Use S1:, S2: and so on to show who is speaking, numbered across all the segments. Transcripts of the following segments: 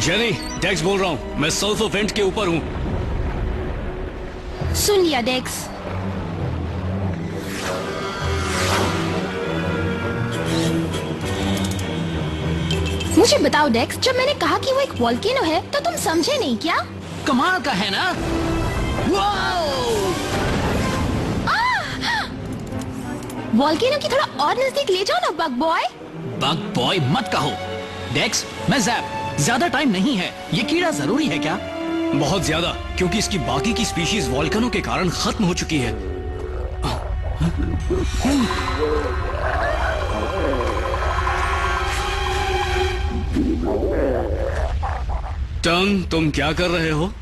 S1: Jenny, डेक्स बोल रहा हूँ, मैं सल्फर वेंट के ऊपर हूँ।
S2: सुन लिया डेक्स। मुझे बताओ डेक्स, जब मैंने कहा कि वो एक वोल्केनो है तो तुम समझे नहीं क्या?
S3: कमाल का है ना?
S2: वोल्केनो की थोड़ा और नजदीक ले जाओ ना बग बॉय।
S3: बग बॉय मत कहो। डेक्स, मैं जैप, ज्यादा टाइम नहीं है। ये कीड़ा जरूरी है क्या?
S1: बहुत ज्यादा, क्योंकि इसकी बाकी की स्पीशीज वोल्केनो के कारण खत्म हो चुकी है। टंग, तुम क्या कर रहे हो?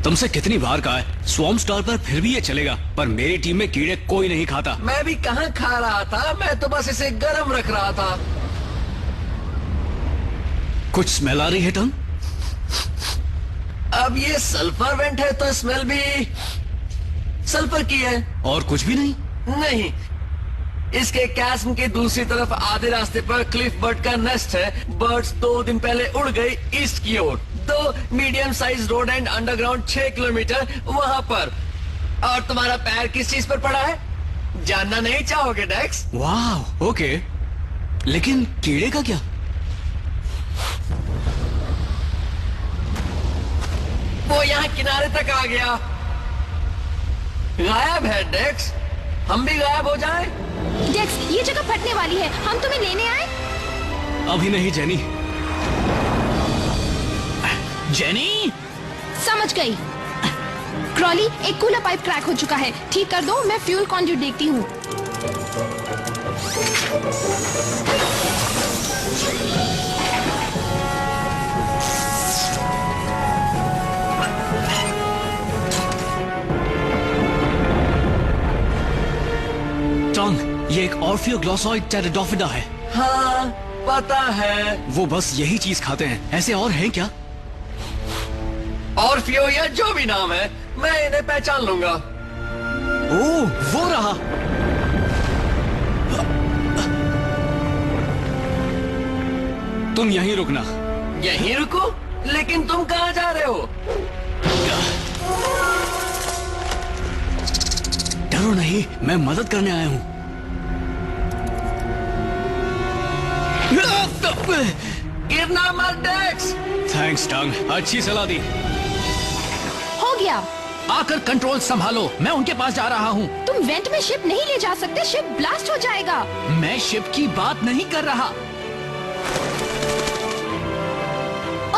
S1: तुमसे कितनी बार कहा है, स्वॉर्म स्टार पर फिर भी ये चलेगा, पर मेरी टीम में कीड़े कोई नहीं खाता।
S4: मैं भी कहाँ खा रहा था, मैं तो बस इसे गर्म रख रहा था।
S1: कुछ स्मेल आ रही है टंग?
S4: अब ये सल्फर वेंट है तो स्मेल भी सल्फर की है।
S1: और कुछ भी नहीं?
S4: नहीं, इसके कैस्म के दूसरी तरफ आधे रास्ते पर क्लिफ बर्ड का नेस्ट है। बर्ड्स 2 दिन पहले उड़ गई ईस्ट की ओर। 2 medium size road and underground 6 kilometre वहां पर। और तुम्हारा पैर किस चीज पर पड़ा है, जानना नहीं चाहोगे डेक्स?
S1: वाह, ओके, लेकिन कीड़े का क्या?
S4: वो यहाँ किनारे तक आ गया। गायब है डेक्स। हम भी गायब हो जाएं?
S2: डेक्स, ये जगह फटने वाली है, हम तुम्हें लेने आए?
S1: अभी नहीं जेनी।
S3: जेनी,
S2: समझ गई। क्रॉली, एक कूलर पाइप क्रैक हो चुका है, ठीक कर दो, मैं फ्यूल कॉन्ड्यूट देखती हूँ।
S1: टंग, ये एक ऑर्फियोग्लॉसॉइड टेरिडोफिडा है।
S4: हाँ, पता है।
S1: वो बस यही चीज खाते हैं, ऐसे और हैं क्या?
S4: और फियो या जो भी नाम है, मैं इन्हें पहचान लूंगा।
S1: ओह, वो रहा। तुम यहीं रुकना।
S4: यहीं रुको? लेकिन तुम कहाँ जा रहे हो?
S1: डरो नहीं, मैं मदद करने आया हूँ।
S4: गिरना मत डेक्स।
S1: थैंक्स टंग, अच्छी सलाह दी।
S2: हो गया।
S3: आकर कंट्रोल संभालो, मैं उनके पास जा रहा हूँ।
S2: तुम वेंट में शिप नहीं ले जा सकते, शिप ब्लास्ट हो जाएगा।
S3: मैं शिप की बात नहीं कर रहा।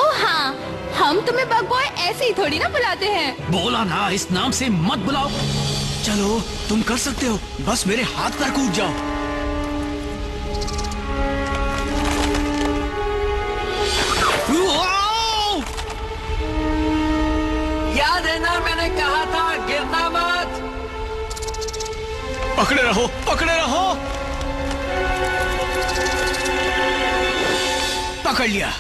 S2: ओह हाँ, हम तुम्हें बग बॉय ऐसे ही थोड़ी ना बुलाते हैं।
S3: बोला ना, इस नाम से मत बुलाओ।
S1: चलो, तुम कर सकते हो, बस मेरे हाथ पर कूद जाओ।
S4: याद है ना, मैंने कहा था गिरना मत।
S1: पकड़े रहो, पकड़े रहो। पकड़ लिया।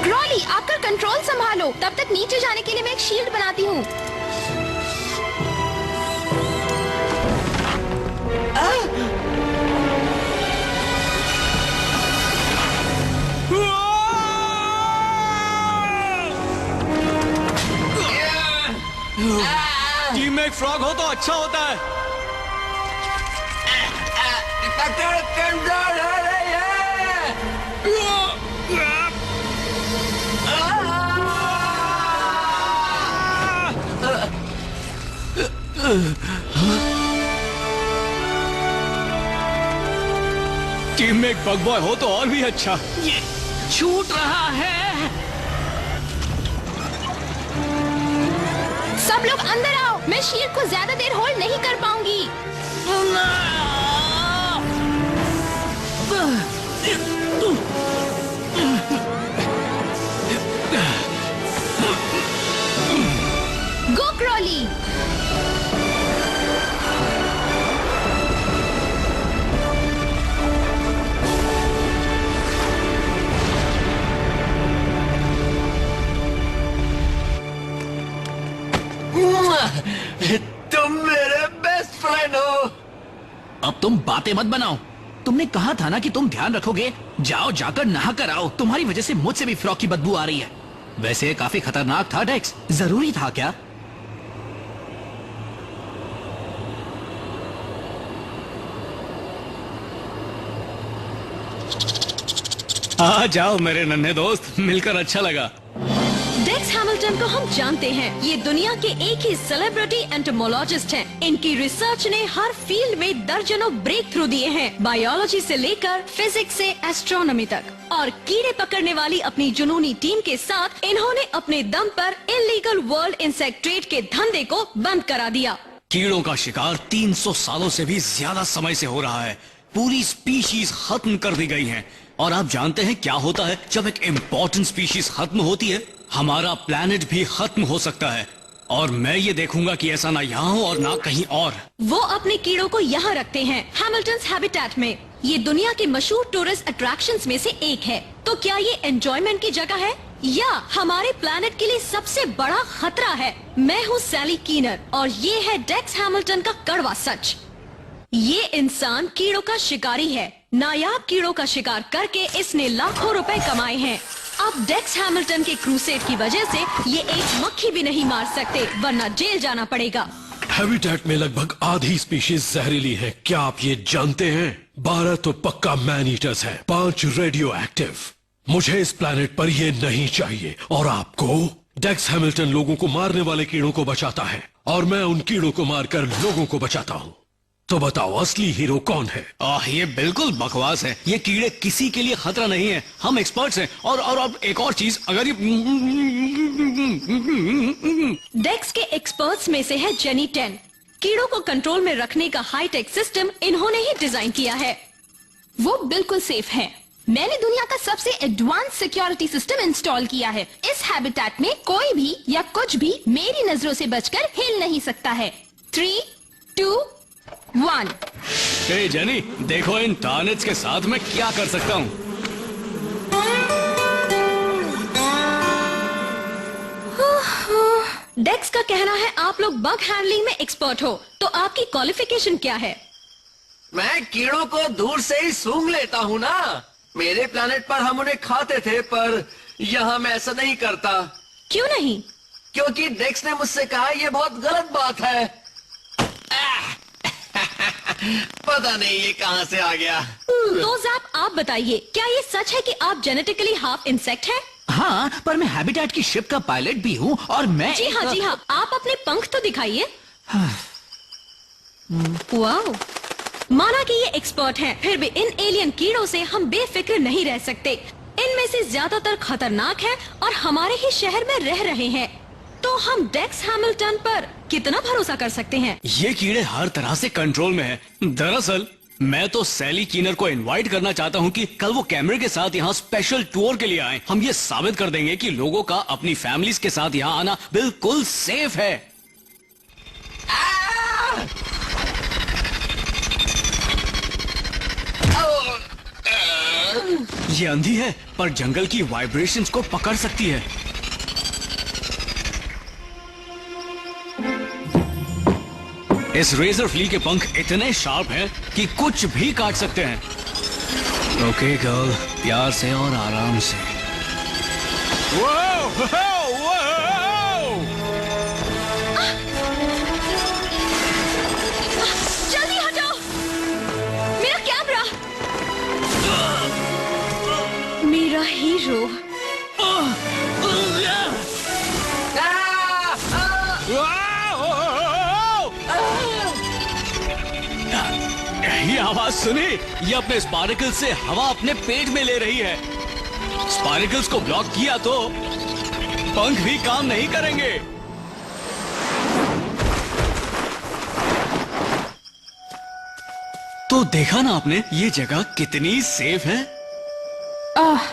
S2: क्रॉली, आकर कंट्रोल संभालो, तब तक नीचे जाने के लिए मैं एक शील्ड बनाती हूँ।
S1: टीम में एक फ्रॉग हो तो अच्छा होता है।
S4: पकड़ कमजोर हो रही है।
S1: टीम में एक बग बॉय हो तो और भी अच्छा।
S3: ये छूट रहा है।
S2: सब लोग अंदर आओ, मैं शील्ड को ज्यादा देर होल्ड नहीं कर पाऊंगी। गो क्रॉली।
S4: तुम
S3: अब तुम बातें मत बनाओ। तुमने कहा था ना कि तुम ध्यान रखोगे। जाओ जाकर नहा कर आओ। तुम्हारी वजह से मुझसे भी फ्रॉक की बदबू आ रही है। वैसे काफी खतरनाक था डेक्स। जरूरी था क्या?
S1: आ जाओ मेरे नन्हे दोस्त, मिलकर अच्छा लगा।
S5: डेक्स हैमिल्टन को हम जानते हैं। ये दुनिया के एक ही सेलिब्रिटी एंटोमोलॉजिस्ट हैं। इनकी रिसर्च ने हर फील्ड में दर्जनों ब्रेक थ्रू दिए हैं, बायोलॉजी से लेकर फिजिक्स से एस्ट्रोनॉमी तक। और कीड़े पकड़ने वाली अपनी जुनूनी टीम के साथ इन्होंने अपने दम पर इलीगल वर्ल्ड इंसेक्ट ट्रेड के धंधे को बंद करा दिया।
S1: कीड़ों का शिकार 300 सालों से भी ज्यादा समय से हो रहा है। पूरी स्पीशीज खत्म कर दी गई हैं। और आप जानते हैं क्या होता है जब एक इम्पोर्टेंट स्पीशीज खत्म होती है? हमारा प्लेनेट भी खत्म हो सकता है। और मैं ये देखूंगा कि ऐसा ना यहाँ हो और ना कहीं और।
S5: वो अपने कीड़ों को यहाँ रखते हैं, हैमिल्टन्स हैबिटेट में। ये दुनिया के मशहूर टूरिस्ट अट्रैक्शंस में से एक है। तो क्या ये एंजॉयमेंट की जगह है या हमारे प्लेनेट के लिए सबसे बड़ा खतरा है? मैं हूँ सैली कीनर और ये है डेक्स हैमिल्टन का कड़वा सच। ये इंसान कीड़ों का शिकारी है। नायाब कीड़ों का शिकार करके इसने लाखों रुपए कमाए हैं। अब डेक्स हैमिल्टन के क्रूसेड की वजह से ये एक मक्खी भी नहीं मार सकते, वरना जेल जाना पड़ेगा।
S6: हैबिटेट में लगभग आधी स्पीशीज जहरीली है। क्या आप ये जानते हैं? 12 तो पक्का मैन ईटर्स हैं, 5 रेडियो एक्टिव। मुझे इस प्लेनेट पर ये नहीं चाहिए। और आपको? डेक्स हैमिल्टन लोगों को मारने वाले कीड़ों को बचाता है और मैं उन कीड़ों को मारकर लोगों को बचाता हूँ। तो बताओ असली हीरो कौन है?
S1: ये बिल्कुल बकवास है। ये कीड़े किसी के लिए खतरा नहीं है। हम एक्सपर्ट्स हैं। और अब एक और चीज, अगर ये
S5: डेक्स के एक्सपर्ट्स में से है जेनी 10। कीड़ों को कंट्रोल में रखने का हाईटेक सिस्टम इन्होंने ही डिजाइन किया है।
S2: वो बिल्कुल सेफ है। मैंने दुनिया का सबसे एडवांस सिक्योरिटी सिस्टम इंस्टॉल किया है। इस हैबिटेट में कोई भी या कुछ भी मेरी नजरों से बचकर हिल नहीं सकता है। 3, 2, 1।
S1: हे जेनी, देखो इन टार्नेट्स के साथ मैं क्या कर सकता हूँ।
S5: डेक्स का कहना है आप लोग बग हैंडलिंग में एक्सपर्ट हो, तो आपकी क्वालिफिकेशन क्या है?
S4: मैं कीड़ों को दूर से ही सूंघ लेता हूँ ना। मेरे प्लेनेट पर हम उन्हें खाते थे, पर यहाँ मैं ऐसा नहीं करता।
S5: क्यों नहीं?
S4: क्योंकि डेक्स ने मुझसे कहा यह बहुत गलत बात है। पता नहीं ये कहाँ से आ गया।
S5: तो ज़ैप आप बताइए, क्या ये सच है कि आप जेनेटिकली हाफ इंसेक्ट हैं?
S3: हाँ, पर मैं हैबिटेट की शिप का पायलट भी हूँ और मैं
S5: जी हाँ, जी हाँ। आप अपने पंख तो दिखाइए। वाओ, माना कि ये एक्सपर्ट हैं, फिर भी इन एलियन कीड़ों से हम बेफिक्र नहीं रह सकते। इनमें से ज्यादातर खतरनाक हैं और हमारे ही शहर में रह रहे हैं। तो हम डेक्स हैमिल्टन पर कितना भरोसा कर सकते हैं?
S1: ये कीड़े हर तरह से कंट्रोल में हैं। दरअसल मैं तो सैली कीनर को इनवाइट करना चाहता हूँ कि कल वो कैमरे के साथ यहाँ स्पेशल टूर के लिए आए। हम ये साबित कर देंगे कि लोगों का अपनी फैमिलीज के साथ यहाँ आना बिल्कुल सेफ है। ये अंधी है, पर जंगल की वाइब्रेशंस को पकड़ सकती है। इस रेजर फ्ली के पंख इतने शार्प हैं कि कुछ भी काट सकते हैं। ओके गर्ल, प्यार से और आराम से।
S5: जल्दी हटो, मेरा कैमरा, मेरा हीरो।
S1: ये आवाज सुनी? ये अपने स्पार्कल्स से हवा अपने पेट में ले रही है। स्पार्कल्स को ब्लॉक किया तो पंख भी काम नहीं करेंगे। तो देखा ना आपने, ये जगह कितनी सेफ है।
S2: आह,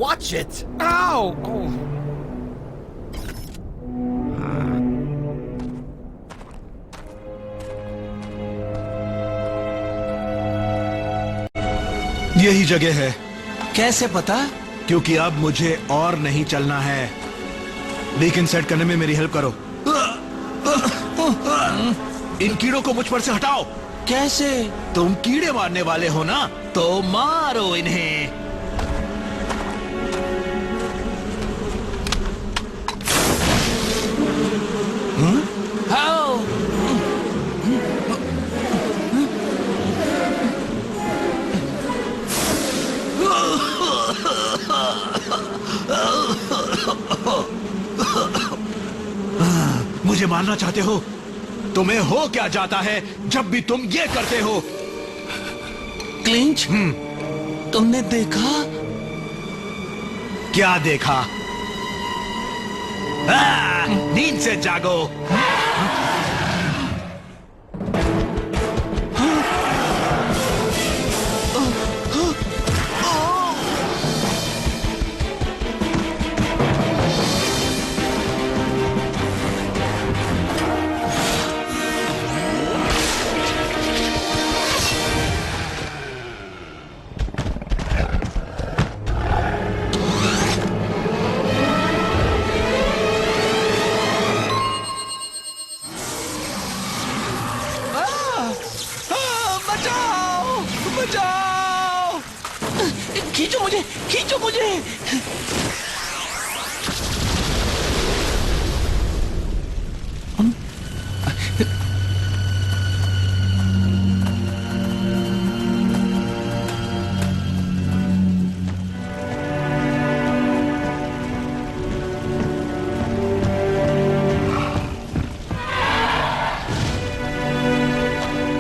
S7: Watch it! Ow! Oh.
S8: यही जगह है।
S7: कैसे पता?
S8: क्योंकि अब मुझे और नहीं चलना है। बीकन सेट करने में मेरी हेल्प करो। इन कीड़ों को मुझ पर से हटाओ।
S7: कैसे?
S8: तुम कीड़े मारने वाले हो ना, तो मारो इन्हें।
S7: How?
S8: मुझे मारना चाहते हो? तुम्हें हो क्या जाता है जब भी तुम ये करते हो?
S7: क्लिंच? तुमने देखा?
S8: क्या देखा? नींद से जागो।
S7: बचाओ! बचाओ! खींचो मुझे! खींचो मुझे!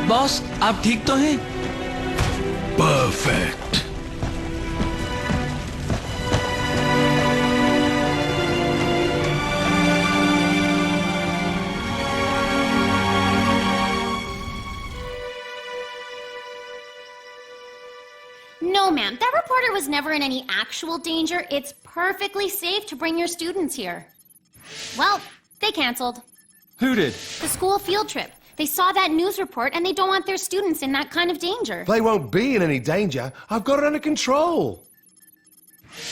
S7: बॉस, आप ठीक तो हैं?
S6: Perfect.
S9: No, ma'am. That reporter was never in any actual danger. It's perfectly safe to bring your students here. Well, they canceled
S10: Who did?
S9: the school field trip. They saw that news report and they don't want their students in that kind of danger.
S10: They won't be in any danger. I've got it under control.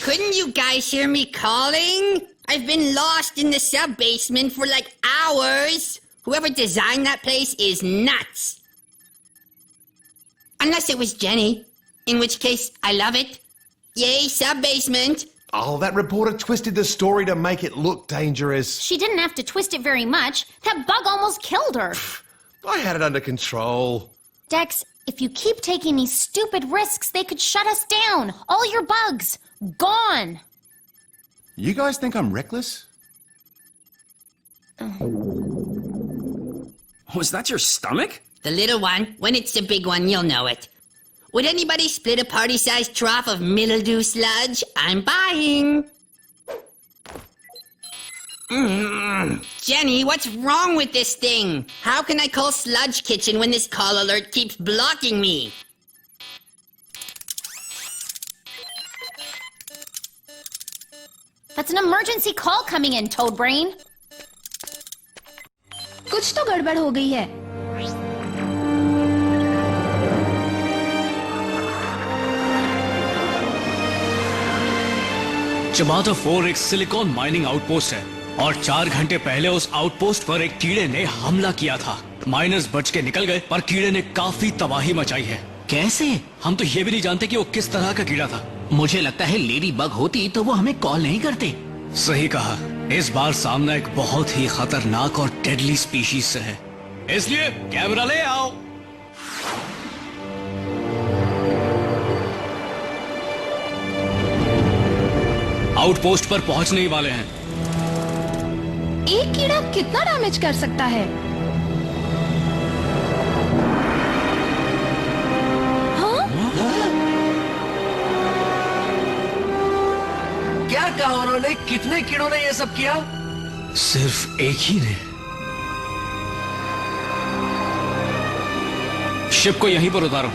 S11: Couldn't you guys hear me calling? I've been lost in the sub-basement for like hours. Whoever designed that place is nuts. Unless it was Jenny, in which case I love it. Yay, sub-basement.
S10: Oh, that reporter twisted the story to make it look dangerous.
S9: She didn't have to twist it very much. That bug almost killed her.
S10: I had it under control.
S9: Dex, if you keep taking these stupid risks, they could shut us down. All your bugs. Gone.
S10: You guys think I'm reckless?
S4: Was that your stomach?
S11: The little one. When it's the big one, you'll know it. Would anybody split a party-sized trough of mildew sludge? I'm buying. Jenny, what's wrong with this thing? How can I call Sludge Kitchen when this call alert keeps blocking me?
S9: That's an emergency call coming in, Toad Brain.
S2: कुछ तो गड़बड़ हो गई है।
S1: चमाटा 4 एक silicon mining outpost है और 4 घंटे पहले उस आउटपोस्ट पर एक कीड़े ने हमला किया था। माइनर्स बच के निकल गए पर कीड़े ने काफी तबाही मचाई है।
S3: कैसे?
S1: हम तो ये भी नहीं जानते कि वो किस तरह का कीड़ा था।
S3: मुझे लगता है लेडी बग होती तो वो हमें कॉल नहीं करते।
S1: सही कहा। इस बार सामना एक बहुत ही खतरनाक और डेडली स्पीशीज से है, इसलिए कैमरा ले आओ। आउटपोस्ट पर पहुंचने ही वाले हैं।
S2: एक कीड़ा कितना डैमेज कर सकता है?
S4: क्या कहा उन्होंने? कितने कीड़ों ने ये सब किया?
S1: सिर्फ एक ही ने। शिप को यहीं पर उतारो।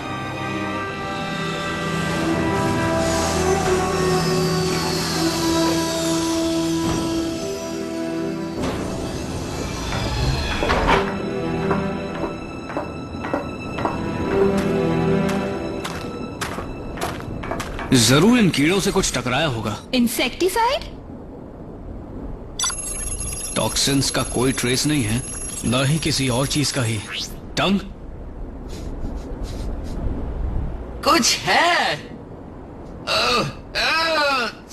S1: जरूर इन कीड़ों से कुछ टकराया होगा।
S2: इंसेक्टिसाइड?
S1: टॉक्सिन्स का कोई ट्रेस नहीं है, न ही किसी और चीज का ही। टंग?
S4: कुछ है।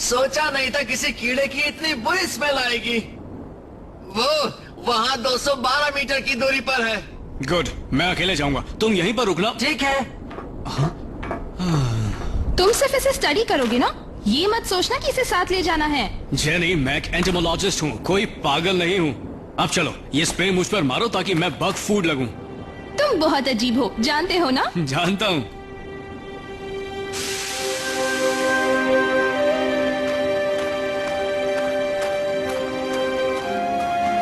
S4: सोचा नहीं था किसी कीड़े की इतनी बुरी स्मेल आएगी। वो वहाँ 212 मीटर की दूरी पर है।
S1: गुड, मैं अकेले जाऊंगा, तुम यहीं पर रुकना।
S4: ठीक है।
S2: तुम सिर्फ इसे स्टडी करोगे ना? ये मत सोचना कि इसे साथ ले जाना है।
S1: जेनी, मैं एक एंटोमोलॉजिस्ट हूँ, कोई पागल नहीं हूँ। अब चलो, ये स्प्रे मुझ पर मारो ताकि मैं बग फूड लगूं।
S2: तुम बहुत अजीब हो, जानते हो ना?
S1: जानता हूँ।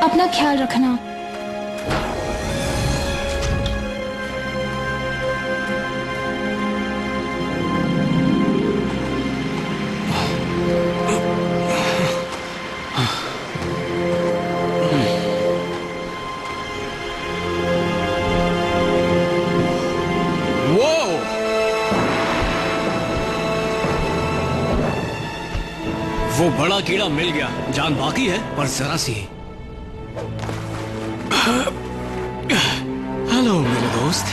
S2: अपना ख्याल रखना।
S1: वो बड़ा कीड़ा मिल गया, जान बाकी है पर जरा सी। हेलो मेरे दोस्त।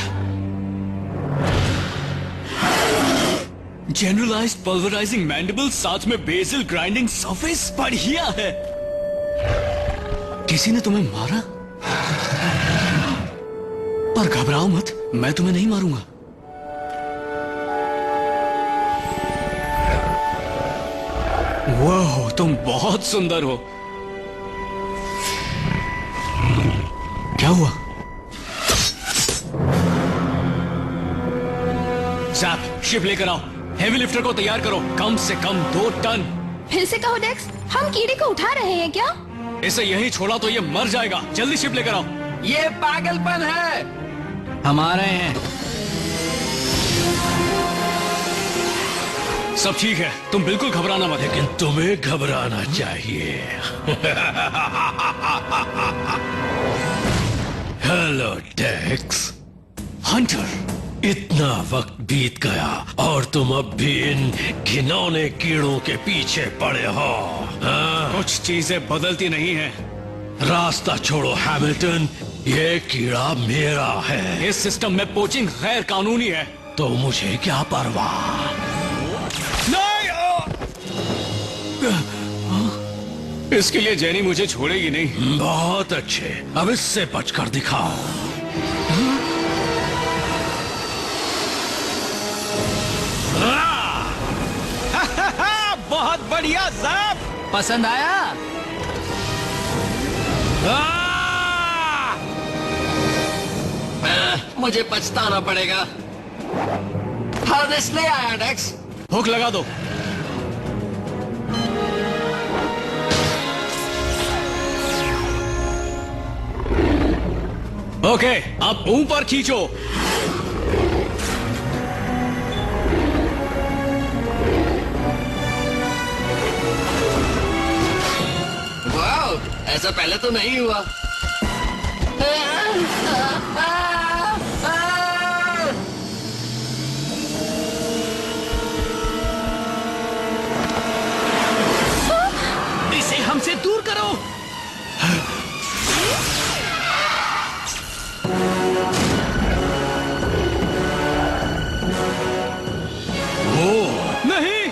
S1: जनरलाइज्ड पल्वराइजिंग मैंडिबल साथ में बेसल ग्राइंडिंग सरफेस, बढ़िया है। किसी ने तुम्हें मारा? पर घबराओ मत, मैं तुम्हें नहीं मारूंगा। वाह, तुम बहुत सुंदर हो। क्या हुआ? जैप, शिप लेकर आओ। हेवी लिफ्टर को तैयार करो, कम से कम 2 टन।
S2: फिर से कहो डेक्स, हम कीड़े को उठा रहे हैं क्या?
S1: इसे यहीं छोड़ा तो ये मर जाएगा। जल्दी शिप लेकर आओ।
S4: ये पागलपन है।
S3: हमारे हैं।
S1: सब ठीक है, तुम बिल्कुल घबराना मत।
S6: लेकिन तुम्हें घबराना चाहिए। हेलो डेक्स।
S1: हंटर,
S6: इतना वक्त बीत गया और तुम अब भी इन घिनौने कीड़ों के पीछे पड़े हो। हाँ?
S1: कुछ चीजें बदलती नहीं हैं।
S6: रास्ता छोड़ो हैमिल्टन, ये कीड़ा मेरा है।
S1: इस सिस्टम में पोचिंग गैर कानूनी है।
S6: तो मुझे क्या परवाह।
S1: इसके लिए जेनी मुझे छोड़ेगी नहीं।
S6: बहुत अच्छे, अब इससे बचकर दिखाओ।
S3: बहुत बढ़िया ज़ैप। पसंद आया?
S4: मुझे पछताना पड़ेगा। हार्नेस ले आया डेक्स।
S1: हुक लगा दो। ओके, अब ऊपर खींचो।
S4: वाह, ऐसा पहले तो नहीं हुआ।
S3: इसे हमसे दूर करो।
S1: नहीं,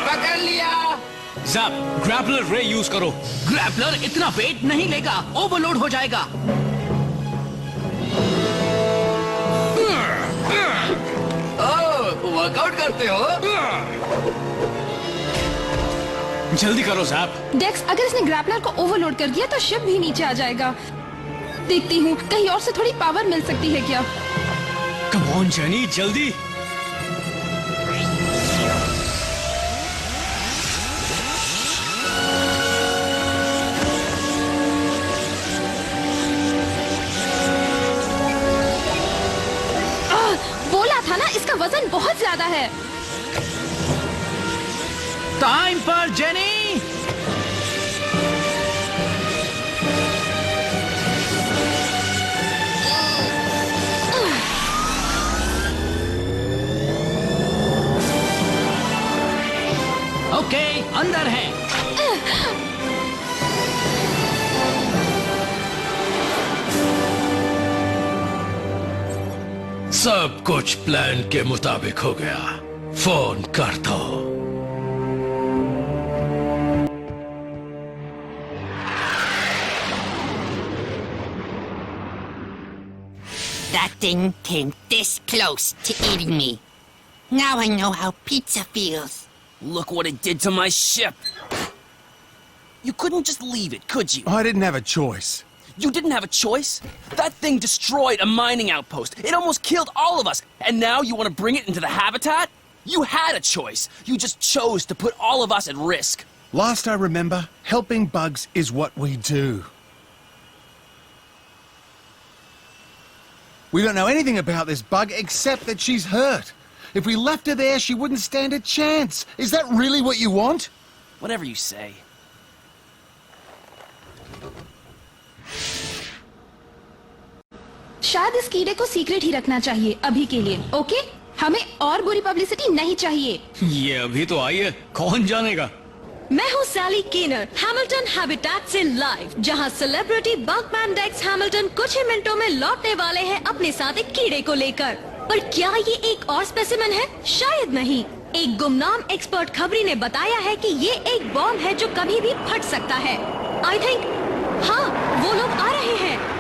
S4: पकड़ लिया।
S1: जैप, ग्रैपलर रे यूज करो।
S3: ग्रैपलर इतना वेट नहीं लेगा, ओवरलोड हो जाएगा।
S4: वर्कआउट करते हो?
S1: जल्दी करो जैप।
S2: डेक्स, अगर इसने ग्रैपलर को ओवरलोड कर दिया तो शिप भी नीचे आ जाएगा। देखती हूँ कहीं और से थोड़ी पावर मिल सकती है क्या।
S1: कम ऑन जेनी, जल्दी।
S2: बोला था ना, इसका वजन बहुत ज्यादा है।
S3: टाइम पर जेनी।
S6: सब कुछ प्लान के मुताबिक हो गया। फोन कर दो।
S11: That thing came this close to eating me. Now I know how pizza feels.
S7: Look what it did to my ship. You couldn't just leave it, could you?
S10: I didn't have a choice.
S7: You didn't have a choice. That thing destroyed a mining outpost. It almost killed all of us. And now you want to bring it into the habitat? You had a choice. You just chose to put all of us at risk.
S10: Last I remember, helping bugs is what we do. We don't know anything about this bug except that she's hurt. If we left her there, she wouldn't stand a chance. Is that really what you want?
S7: Whatever you say.
S2: शायद इस कीड़े को secret ही रखना चाहिए अभी के लिए। Okay, हमें और बुरी पब्लिसिटी नहीं चाहिए।
S1: ये अभी तो आई है, कौन जानेगा।
S5: मैं हूँ सैली कीनर, हैमिल्टन हैबिटेट से लाइव, जहाँ सेलिब्रिटी बगमैन डेक्स हैमिल्टन कुछ ही मिनटों में लौटने वाले हैं अपने साथ एक कीड़े को लेकर। पर क्या ये एक और स्पेसिमेन है? शायद नहीं। एक गुमनाम एक्सपर्ट खबरी ने बताया है कि ये एक बॉम्ब है जो कभी भी फट सकता है। आई थिंक हाँ, वो लोग आ रहे हैं।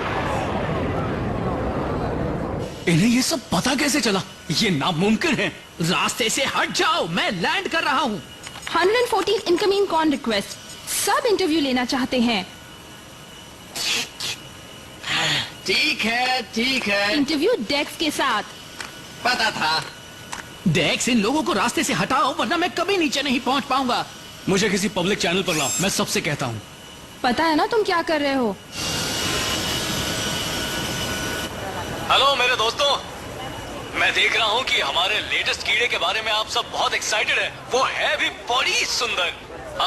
S1: इन्हें ये सब पता कैसे चला? ये नामुमकिन है।
S3: रास्ते से हट जाओ, मैं लैंड कर रहा हूँ।
S2: 114 इनकमिंग कॉल रिक्वेस्ट। सब इंटरव्यू लेना चाहते हैं।
S4: ठीक है।
S2: इंटरव्यू डेक्स के साथ।
S4: पता था।
S3: डेक्स, इन लोगों को रास्ते से हटाओ वरना मैं कभी नीचे नहीं पहुंच पाऊंगा।
S1: मुझे किसी पब्लिक चैनल पर लाओ, मैं सबसे कहता हूँ।
S2: पता है ना तुम क्या कर रहे हो?
S1: हेलो मेरे दोस्तों, मैं देख रहा हूँ कि हमारे लेटेस्ट कीड़े के बारे में आप सब बहुत एक्साइटेड हैं। वो है भी बड़ी सुंदर।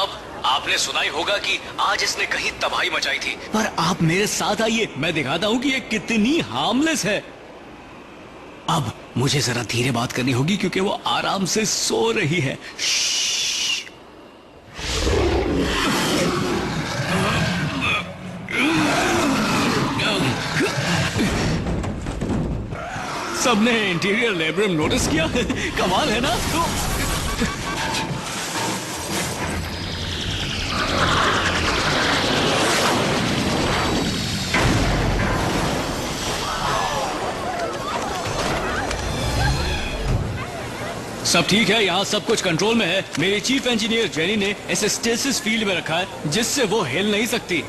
S1: अब आपने सुना ही होगा कि आज इसने कहीं तबाही मचाई थी, पर आप मेरे साथ आइए, मैं दिखाता हूँ कि ये कितनी हार्मलेस है। अब मुझे जरा धीरे बात करनी होगी क्योंकि वो आराम से सो रही है। सबने इंटीरियर लेबरम नोटिस किया? कमाल है ना? सब ठीक है, यहाँ सब कुछ कंट्रोल में है। मेरी चीफ इंजीनियर जेनी ने इसे स्टेसिस फील्ड में रखा है जिससे वो हिल नहीं सकती।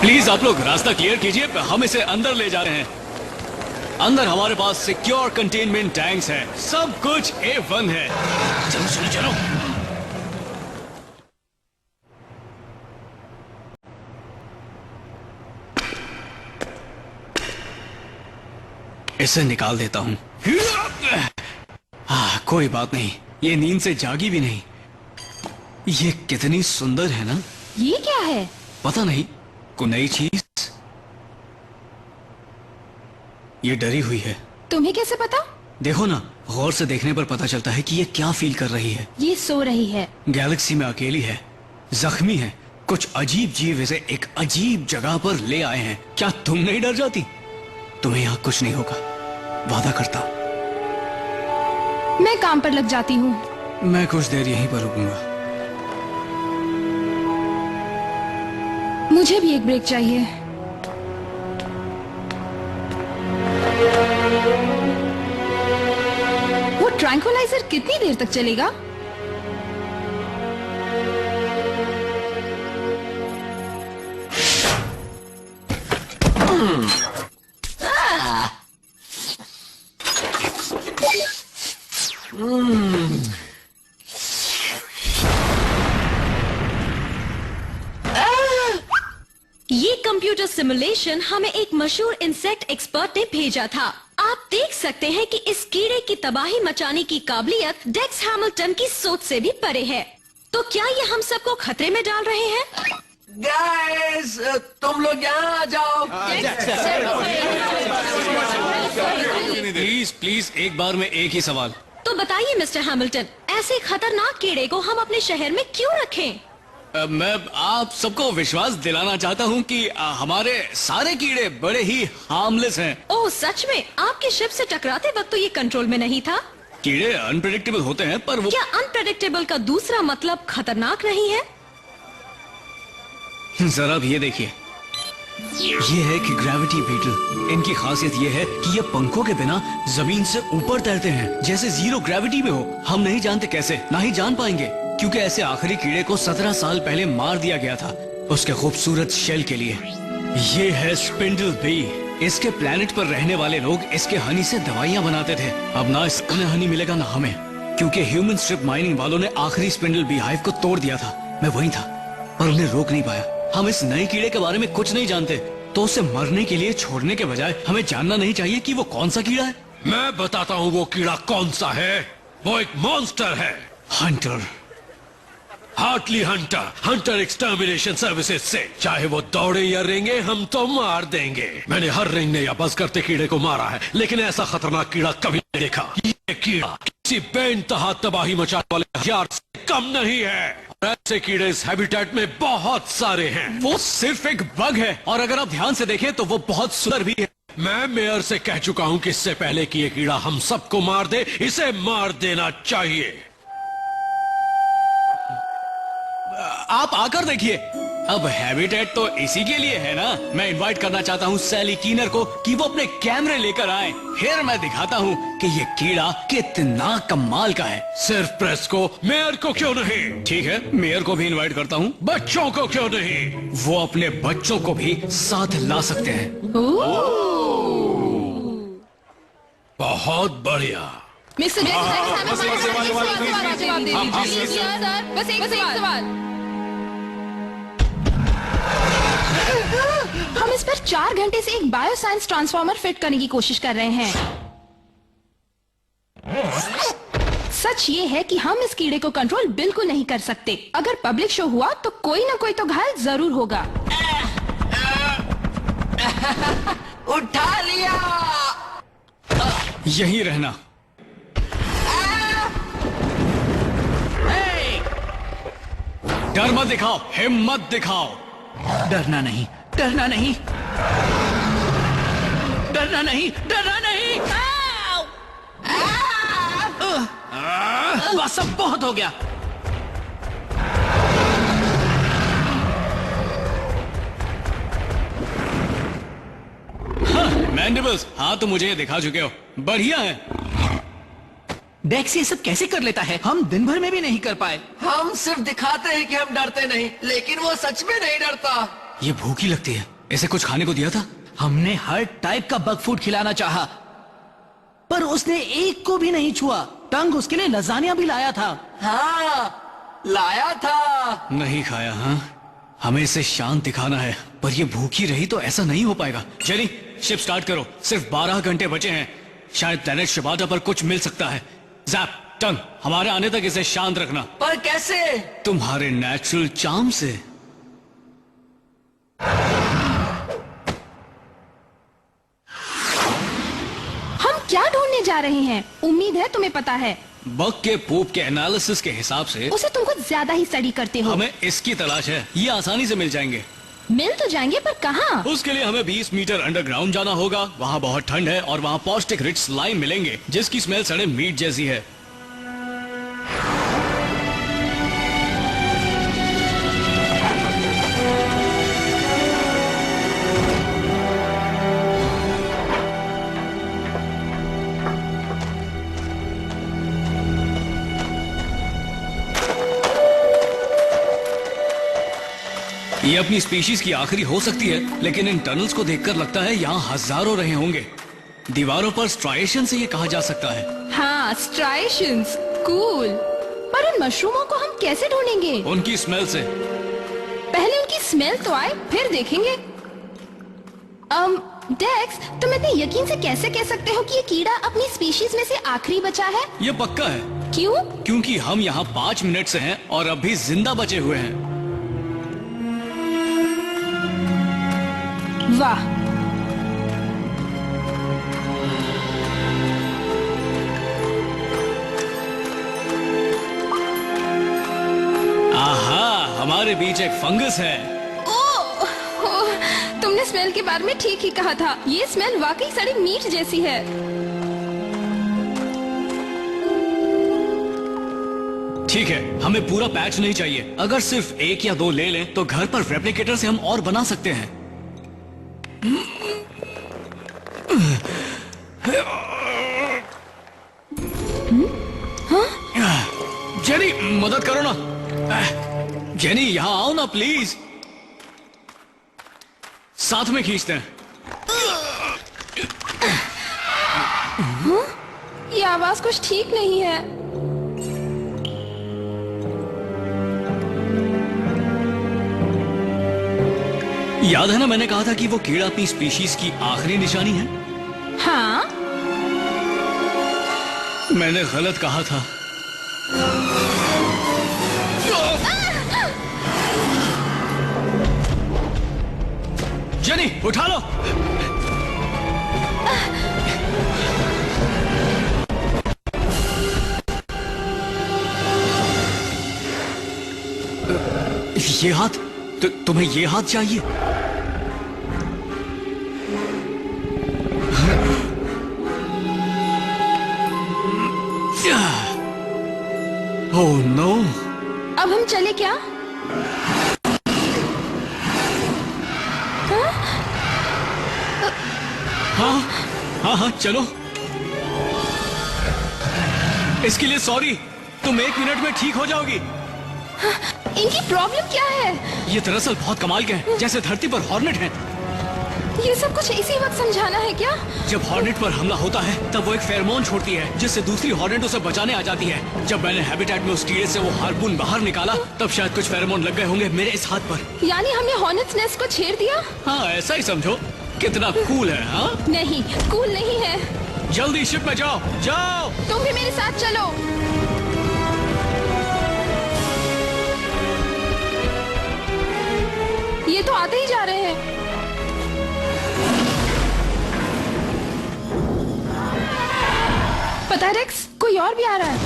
S1: प्लीज आप लोग रास्ता क्लियर कीजिए, हम इसे अंदर ले जा रहे हैं। अंदर हमारे पास सिक्योर कंटेनमेंट टैंक्स हैं, सब कुछ A1 है। चलो चलो चलो। इसे निकाल देता हूं। कोई बात नहीं, ये नींद से जागी भी नहीं। ये कितनी सुंदर है ना?
S2: ये क्या है?
S1: पता नहीं, कोई नई चीज। ये डरी हुई है।
S2: तुम्हें कैसे पता?
S1: देखो ना, गौर से देखने पर पता चलता है कि ये क्या फील कर रही है।
S2: ये सो रही है।
S1: गैलेक्सी में अकेली है, जख्मी है। कुछ अजीब जीव इसे एक अजीब जगह पर ले आए हैं। क्या तुम नहीं डर जाती? तुम्हें यहाँ कुछ नहीं होगा, वादा करता हूँ।
S2: मैं काम पर लग जाती हूँ।
S1: मैं कुछ देर यहीं पर रुकूंगा।
S2: मुझे भी एक ब्रेक चाहिए। वो ट्रैंक्विलाइजर कितनी देर तक चलेगा?
S5: ये कंप्यूटर सिमुलेशन हमें एक मशहूर इंसेक्ट एक्सपर्ट ने भेजा था। आप देख सकते हैं कि इस कीड़े की तबाही मचाने की काबिलियत डेक्स हैमिल्टन की सोच से भी परे है। तो क्या ये हम सबको खतरे में डाल रहे हैं?
S4: गाइस, तुम लोग यहाँ आ जाओ।
S1: प्लीज प्लीज एक बार में एक ही सवाल।
S5: तो बताइए मिस्टर हैमिल्टन, ऐसे खतरनाक कीड़े को हम अपने शहर में क्यों रखें?
S1: मैं आप सबको विश्वास दिलाना चाहता हूँ कि हमारे सारे कीड़े बड़े ही हार्मलेस हैं।
S5: ओह सच में? आपके शिप से टकराते वक्त तो ये कंट्रोल में नहीं था।
S1: कीड़े अनप्रेडिक्टेबल होते हैं पर वो
S5: क्या अनप्रेडिक्टेबल का दूसरा मतलब खतरनाक नहीं है?
S1: जरा अब ये देखिए, ये है कि ग्रेविटी बीटल। इनकी खासियत ये है कि ये पंखों के बिना जमीन से ऊपर तैरते हैं, जैसे जीरो ग्रेविटी में हो। हम नहीं जानते कैसे, ना ही जान पाएंगे, क्योंकि ऐसे आखिरी कीड़े को 17 साल पहले मार दिया गया था उसके खूबसूरत शेल के लिए। ये है स्पिंडल बी। इसके प्लेनेट पर रहने वाले लोग इसके हनी से दवाइयाँ बनाते थे। अब ना उन्हें हनी मिलेगा ना हमें, क्योंकि ह्यूमन स्ट्रिप माइनिंग वालों ने आखिरी स्पिंडल बी हाइव को तोड़ दिया था। मैं वहीं था पर उन्हें रोक नहीं पाया। हम इस नए कीड़े के बारे में कुछ नहीं जानते, तो उसे मरने के लिए छोड़ने के बजाय हमें जानना नहीं चाहिए कि वो कौन सा कीड़ा है?
S6: मैं बताता हूँ वो कीड़ा कौन सा है। वो एक मॉन्स्टर है।
S1: Hunter.
S6: Hartley Hunter, Hunter extermination services से। चाहे वो दौड़े या रेंगे, हम तो मार देंगे। मैंने हर रेंगने या बस करते कीड़े को मारा है, लेकिन ऐसा खतरनाक कीड़ा कभी नहीं देखा। ये कीड़ा किसी बेइंतहा तबाही मचाने वाले हथियार से कम नहीं है। ऐसे कीड़े इस हैबिटेट में बहुत सारे हैं।
S1: वो सिर्फ एक बग है, और अगर आप ध्यान से देखें तो वो बहुत सुंदर भी है।
S6: मैं मेयर से कह चुका हूँ कि इससे पहले कि ये कीड़ा हम सबको मार दे, इसे मार देना चाहिए।
S1: आप आकर देखिए। अब हैबिटेट तो इसी के लिए है ना। मैं इनवाइट करना चाहता हूँ सैली कीनर को कि वो अपने कैमरे लेकर आए, फिर मैं दिखाता हूँ कि ये कीड़ा कितना कमाल का है।
S6: सिर्फ प्रेस को, मेयर को क्यों नहीं?
S1: ठीक है, मेयर को भी इनवाइट करता हूँ।
S6: बच्चों को क्यों नहीं?
S1: वो अपने बच्चों को भी साथ ला सकते हैं।
S6: बहुत बढ़िया।
S2: मिस्टर बस एक सवाल। हम इस पर 4 घंटे से एक बायोसाइंस ट्रांसफार्मर फिट करने की कोशिश कर रहे हैं। सच ये है कि हम इस कीड़े को कंट्रोल बिल्कुल नहीं कर सकते। अगर पब्लिक शो हुआ तो कोई ना कोई तो घायल जरूर होगा।
S4: उठा लिया।
S1: यहीं रहना। डर मत दिखाओ, हिम्मत दिखाओ।
S3: डरना नहीं, डरना नहीं, डरना नहीं, डरना नहीं। बस अब बहुत हो गया।
S1: मैंडिबल्स, हाँ तो मुझे ये दिखा चुके हो, बढ़िया है।
S3: डेक्स ये सब कैसे कर लेता है? हम दिन भर में भी नहीं कर पाए।
S4: हम सिर्फ दिखाते हैं कि हम डरते नहीं, लेकिन वो सच में नहीं डरता।
S1: ये भूखी लगती है, इसे कुछ खाने को दिया था?
S3: हमने हर टाइप का बग फूड खिलाना चाहा, पर उसने एक को भी नहीं छुआ। टंग उसके लिए लजानिया भी लाया था।
S4: हाँ, लाया था।
S1: नहीं खाया। हाँ, हमें इसे शांत दिखाना है, पर ये भूखी रही तो ऐसा नहीं हो पाएगा। जेनी, शिप स्टार्ट करो। सिर्फ 12 घंटे बचे हैं। शायद प्लेनेट शिबाटा पर कुछ मिल सकता है। ज़ैप, टंग, हमारे आने तक इसे शांत रखना।
S4: पर कैसे?
S1: तुम्हारे नेचुरल चार्म से।
S2: हम क्या ढूंढने जा रहे हैं? उम्मीद है तुम्हें पता है।
S1: बग के पूप के एनालिसिस के हिसाब से
S2: उसे तुम कुछ ज्यादा ही स्टडी करते हो।
S1: हमें इसकी तलाश है। ये आसानी से मिल जाएंगे।
S2: मिल तो जाएंगे, पर कहाँ?
S1: उसके लिए हमें 20 मीटर अंडरग्राउंड जाना होगा। वहाँ बहुत ठंड है और वहाँ पौष्टिक रिच स्लाइम मिलेंगे, जिसकी स्मेल सड़े मीट जैसी है। ये अपनी स्पीशीज की आखिरी हो सकती है, लेकिन इन टनल्स को देखकर लगता है यहाँ हजारों रहे होंगे। दीवारों पर स्ट्राइएशन से ये कहा जा सकता है।
S2: हाँ, स्ट्राइएशंस, कूल। पर उन मशरूमों को हम कैसे ढूंढेंगे?
S1: उनकी स्मेल से।
S2: पहले उनकी स्मेल तो आए, फिर देखेंगे। डेक्स, तुम इतने यकीन से कैसे कह सकते हो कि ये कीड़ा अपनी स्पीशीज में से आखिरी बचा है?
S1: ये पक्का है।
S2: क्यों?
S1: क्योंकि हम यहाँ 5 मिनट से हैं और अब भी जिंदा बचे हुए हैं।
S2: वाह,
S1: आहा, हमारे बीच एक फंगस है।
S2: तुमने स्मेल के बारे में ठीक ही कहा था। ये स्मेल वाकई सड़ी मीट जैसी है।
S1: ठीक है, हमें पूरा पैच नहीं चाहिए। अगर सिर्फ 1 या 2 ले लें तो घर पर रेप्लिकेटर से हम और बना सकते हैं। जेनी, मदद करो ना। जेनी, यहां आओ ना प्लीज। साथ में खींचते हैं।
S2: ये आवाज कुछ ठीक नहीं है।
S1: याद है ना, मैंने कहा था कि वो कीड़ा अपनी स्पीशीज की आखिरी निशानी है।
S2: हाँ,
S1: मैंने गलत कहा था। जेनी, उठा लो। ये हाथ, तुम्हें ये हाथ चाहिए? Oh no.
S2: अब हम चले क्या?
S1: हाँ, चलो। इसके लिए सॉरी। तुम 1 मिनट में ठीक हो जाओगी।
S2: इनकी प्रॉब्लम क्या है?
S1: ये दरअसल बहुत कमाल के हैं, जैसे धरती पर हॉर्नेट हैं।
S2: ये सब कुछ इसी वक्त समझाना है क्या?
S1: जब हॉर्नेट पर हमला होता है तब वो एक फेरोमोन छोड़ती है जिससे दूसरी हॉर्नेट उसे बचाने आ जाती है। जब मैंने हैबिटेट में उस कीड़े से वो हार्पून बाहर निकाला तब शायद कुछ फेरोमोन लग गए होंगे मेरे इस हाथ पर।
S2: यानी हमने हॉर्नेट्स नेस्ट को छेड़ दिया?
S1: हाँ, ऐसा ही समझो। कितना कूल है। हाँ,
S2: नहीं, कूल नहीं है।
S1: जल्दी शिप में जाओ, जाओ।
S2: तुम भी मेरे साथ चलो। ये तो आते ही जा रहे हैं। पता है रेक्स, कोई और भी आ रहा है।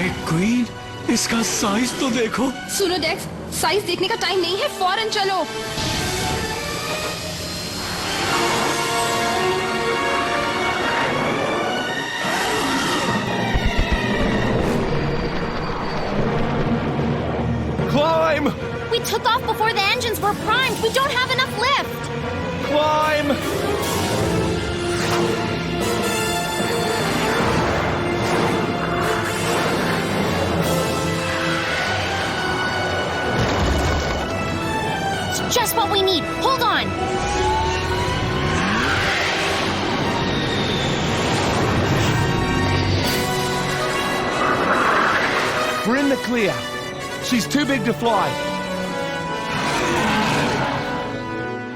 S1: एक क्वीन, इसका साइज तो देखो।
S2: सुनो डेक्स, साइज देखने का टाइम नहीं है, फौरन चलो।
S10: Climb!
S9: We took off before the engines were primed. We don't have enough lift.
S10: Climb!
S9: It's just what we need. Hold on.
S10: We're in the clear. She's too big to fly.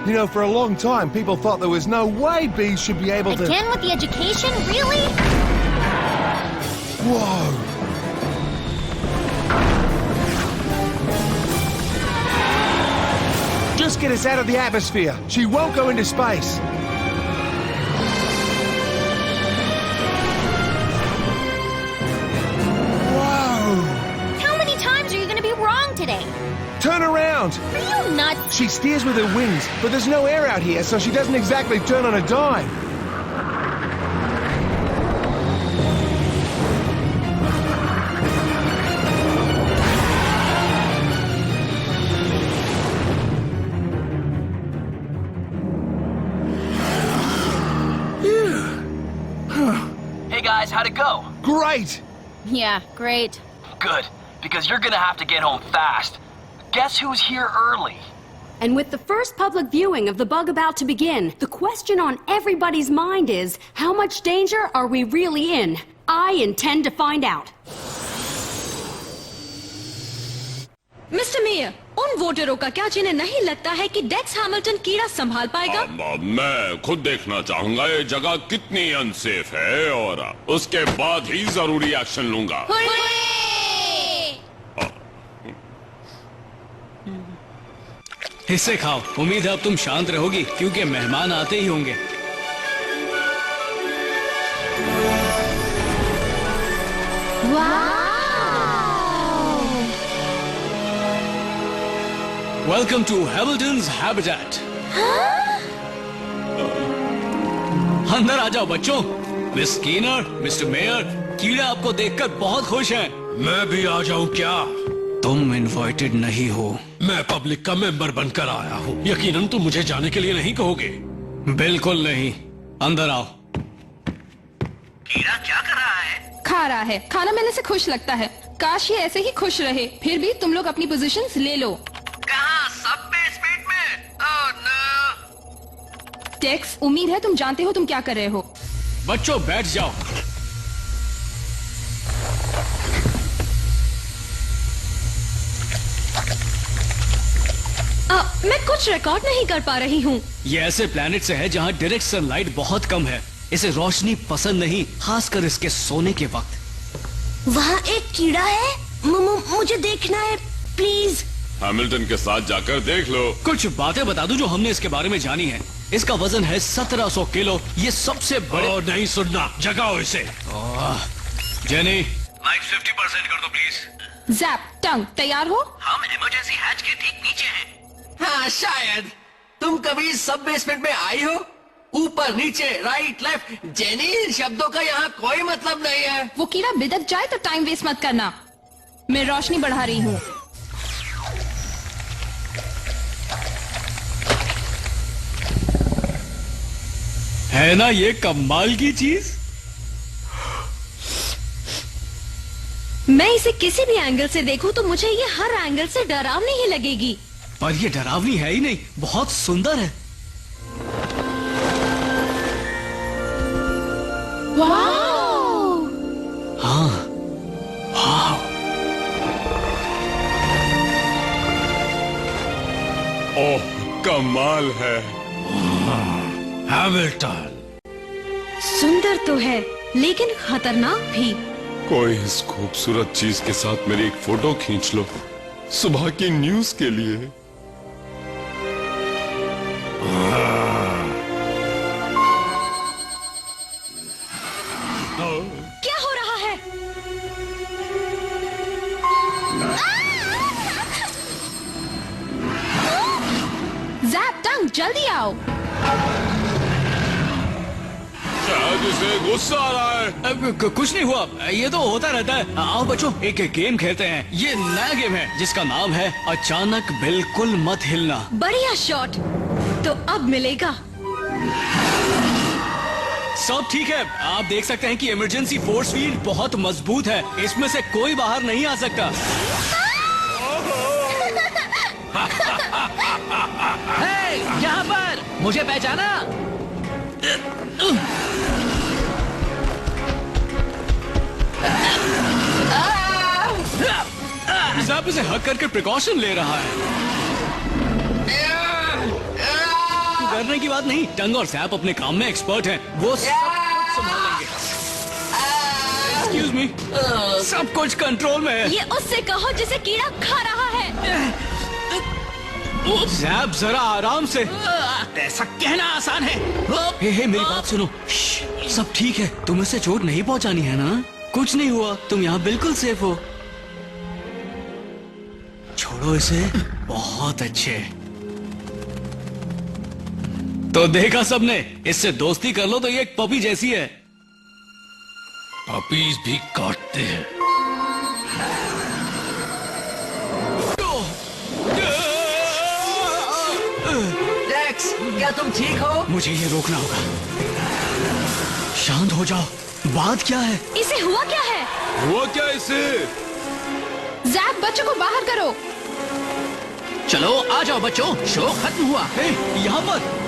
S10: You know, for a long time, people thought there was no way bees should be able to...
S9: Again with the education? Really?
S10: Whoa! Just get us out of the atmosphere. She won't go into space.
S9: Today.
S10: Turn around!
S9: Are you nuts?
S10: She steers with her wings, but there's no air out here, so she doesn't exactly turn on a dime.
S7: Hey guys, how'd it go?
S10: Great!
S9: Yeah, great.
S7: Good, because you're gonna have to get home fast. Guess who's here early?
S5: And with the first public viewing of the bug about to begin, the question on everybody's mind is, how much danger are we really in? I intend to find out. Mister mayor, उन वोटरों का क्या जिन्हें नहीं लगता है कि डेक्स Hamilton कीड़ा संभाल पाएगा?
S12: मैं खुद देखना चाहूंगा ये जगह कितनी अनसेफ है और उसके बाद ही जरूरी एक्शन लूंगा।
S1: इसे खाओ। उम्मीद है अब तुम शांत रहोगी क्योंकि मेहमान आते ही होंगे। Welcome to Hamilton's habitat. अंदर आ जाओ बच्चों। मिस स्कीनर, मिस्टर मेयर, कीड़ा आपको देखकर बहुत खुश हैं।
S6: मैं भी आ जाऊं क्या?
S1: तुम इनवाइटेड नहीं हो।
S6: मैं पब्लिक का मेंबर बनकर आया हूँ। यकीनन तुम मुझे जाने के लिए नहीं कहोगे।
S1: बिल्कुल नहीं। अंदर आओ।
S3: कीड़ा क्या कर रहा है?
S2: खा रहा है। खाना मिलने से खुश लगता है। काश ये ऐसे ही खुश रहे। फिर भी तुम लोग अपनी पोजीशंस ले लो।
S3: कहाँ? सब बेसमेंट में? Oh no.
S2: टेक्स, उम्मीद है तुम जानते हो तुम क्या कर रहे हो।
S1: बच्चों बैठ जाओ।
S5: मैं कुछ रिकॉर्ड नहीं कर पा रही हूँ।
S1: ये ऐसे प्लैनेट से है जहाँ डायरेक्ट सनलाइट बहुत कम है। इसे रोशनी पसंद नहीं, खासकर इसके सोने के वक्त।
S5: वहाँ एक कीड़ा है। मुझे देखना है प्लीज।
S12: हैमिल्टन के साथ जाकर देख लो।
S1: कुछ बातें बता दूं जो हमने इसके बारे में जानी है। इसका वजन है 1700 किलो। ये सबसे बड़े।
S6: नहीं सुनना, जगाओ इसे।
S1: जेनी,
S3: लाइट 50% कर दो प्लीज।
S2: जैप, टंग, तैयार हो?
S3: हम इमरजेंसी हैच के ठीक नीचे हैं।
S4: हाँ शायद। तुम कभी सब बेसमेंट में आई हो? ऊपर नीचे राइट लेफ्ट। जेनी, इन शब्दों का यहाँ कोई मतलब नहीं है।
S2: वो कीड़ा बिदक जाए तो टाइम वेस्ट मत करना। मैं रोशनी बढ़ा रही हूँ।
S1: है ना ये कमाल की चीज?
S5: मैं इसे किसी भी एंगल से देखूं तो मुझे ये हर एंगल से डरावनी ही लगेगी।
S1: पर ये डरावनी है ही नहीं, बहुत सुंदर है।
S2: वाओ!
S1: हाँ, वाह।
S12: ओह, कमाल है।
S6: हैमिल्टन,
S5: सुंदर तो है लेकिन खतरनाक भी।
S12: कोई इस खूबसूरत चीज के साथ मेरी एक फोटो खींच लो, सुबह की न्यूज के लिए।
S5: क्या हो रहा है?
S2: जैप, टंग, जल्दी आओ।
S12: शायद इसे गुस्सा आ रहा है।
S1: कुछ नहीं हुआ, ये तो होता रहता है। आओ बच्चों, एक गेम खेलते हैं। ये नया गेम है जिसका नाम है अचानक बिल्कुल मत हिलना।
S5: बढ़िया शॉट। तो अब मिलेगा।
S1: सब ठीक है। आप देख सकते हैं कि इमरजेंसी फोर्स फील्ड बहुत मजबूत है। इसमें से कोई बाहर नहीं आ सकता।
S3: हे, यहाँ पर मुझे पहचाना?
S1: जैप इसे हक करके प्रिकॉशन ले रहा है। डरने की बात नहीं, टंग और जैप अपने काम में एक्सपर्ट हैं। वो सब कुछ संभाल लेंगे। एक्सक्यूज मी, सब कुछ कंट्रोल में है।
S5: ये उससे कहो जिसे कीड़ा खा रहा है।
S1: जैप जरा आराम से।
S3: ऐसा कहना आसान है।
S1: हे मेरी बात सुनो। श्श, सब ठीक है। तुम इसे चोट नहीं पहुंचानी है ना? कुछ नहीं हुआ, तुम यहाँ बिल्कुल सेफ हो। छोड़ो इसे। बहुत अच्छे। तो देखा सबने, इससे दोस्ती कर लो तो ये एक पपी जैसी है।
S6: पपीज भी काटते हैं।
S4: डेक्स, क्या तुम ठीक हो?
S1: मुझे ये रोकना होगा। शांत हो जाओ। बात क्या है?
S5: इसे हुआ क्या है?
S12: हुआ क्या इसे?
S2: जैप, बच्चों को बाहर करो।
S3: चलो आ जाओ बच्चों, शो खत्म हुआ।
S1: हे, यहाँ पर।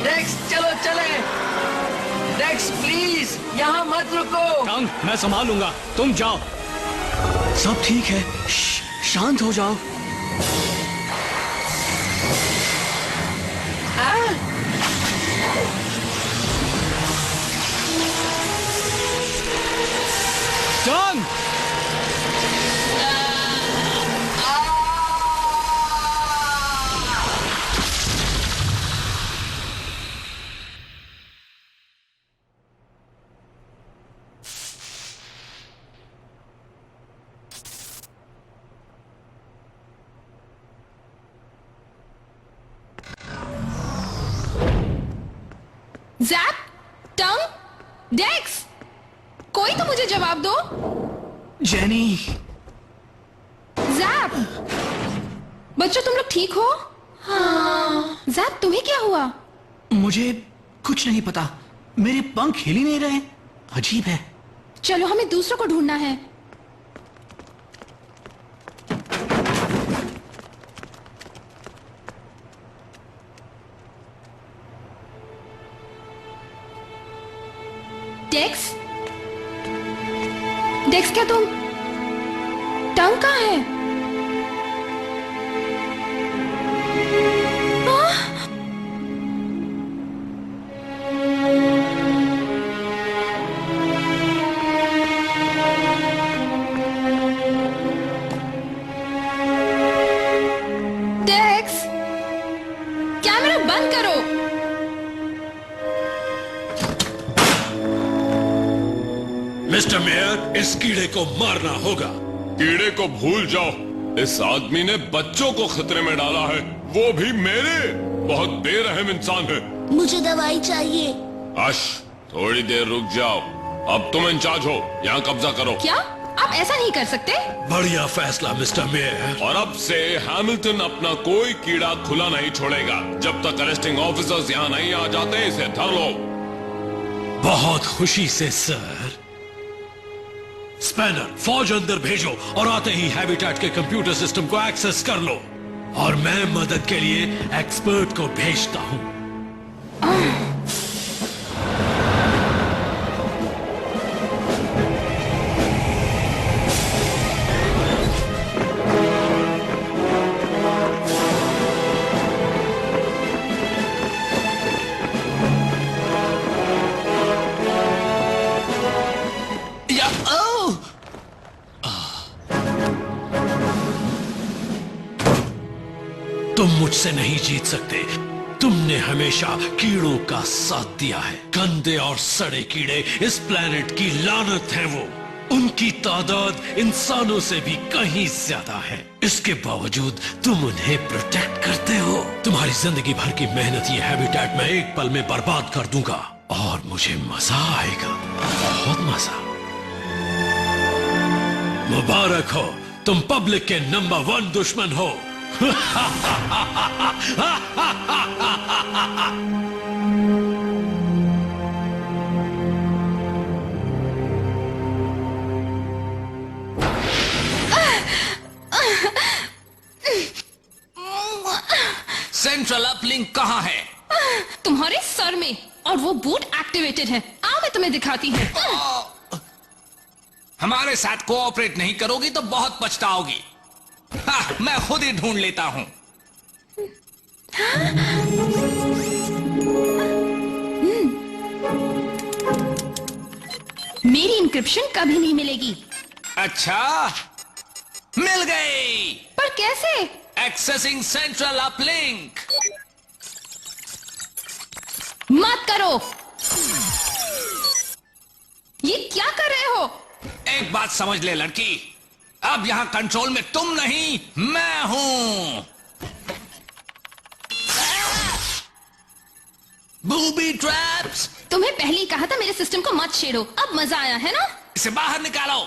S4: डेक्स, चलो चले। डेक्स प्लीज, यहाँ मत रुको।
S1: टंग, मैं संभाल लूंगा, तुम जाओ। सब ठीक है। शांत हो जाओ। टंग,
S2: दो।
S3: जेनी,
S2: जैप, बच्चों तुम लोग ठीक हो? हाँ। जैप तुम्हें क्या हुआ?
S3: मुझे कुछ नहीं पता, मेरे पंख हिल ही नहीं रहे। अजीब है।
S2: चलो हमें दूसरों को ढूंढना है। डेक्स, डेक्स क्या तुम? टंग कहाँ है? डेक्स, कैमरा बंद करो।
S6: मिस्टर मेयर, इस कीड़े को मारना होगा।
S12: कीड़े को भूल जाओ, इस आदमी ने बच्चों को खतरे में डाला है, वो भी मेरे। बहुत बेरहम इंसान है।
S5: मुझे दवाई चाहिए।
S12: अश, थोड़ी देर रुक जाओ। अब तुम इंचार्ज हो, यहाँ कब्जा करो।
S2: क्या आप ऐसा नहीं कर सकते?
S6: बढ़िया फैसला मिस्टर मेयर।
S12: और अब से हैमिल्टन अपना कोई कीड़ा खुला नहीं छोड़ेगा जब तक अरेस्टिंग ऑफिसर्स यहाँ नहीं आ जाते। इसे धर लो।
S6: बहुत खुशी से सर। स्पैनर, फौज अंदर भेजो और आते ही हैबिटेट के कंप्यूटर सिस्टम को एक्सेस कर लो। और मैं मदद के लिए एक्सपर्ट को भेजता हूं। तुम मुझसे नहीं जीत सकते। तुमने हमेशा कीड़ों का साथ दिया है। गंदे और सड़े कीड़े इस प्लेनेट की लानत है। वो उनकी तादाद इंसानों से भी कहीं ज्यादा है। इसके बावजूद तुम उन्हें प्रोटेक्ट करते हो। तुम्हारी जिंदगी भर की मेहनत ये हैबिटेट मैं एक पल में बर्बाद कर दूंगा और मुझे मजा आएगा, बहुत मजा। मुबारक हो, तुम पब्लिक के नंबर 1 दुश्मन हो।
S3: सेंट्रल अपलिंक कहाँ है?
S2: तुम्हारे सर में, और वो बूट एक्टिवेटेड है। आओ मैं तुम्हें दिखाती हूँ।
S3: हमारे साथ कोऑपरेट नहीं करोगी तो बहुत पछताओगी। मैं खुद ही ढूंढ लेता हूं।
S2: मेरी इंक्रिप्शन कभी नहीं मिलेगी।
S3: अच्छा, मिल गई।
S2: पर कैसे?
S3: Accessing central uplink.
S2: मत करो। ये क्या कर रहे हो?
S3: एक बात समझ ले लड़की, अब यहां कंट्रोल में तुम नहीं, मैं हूं। Booby traps.
S2: तुम्हें पहले ही कहा था मेरे सिस्टम को मत छेड़ो। अब मजा आया है ना?
S3: इसे बाहर निकालो।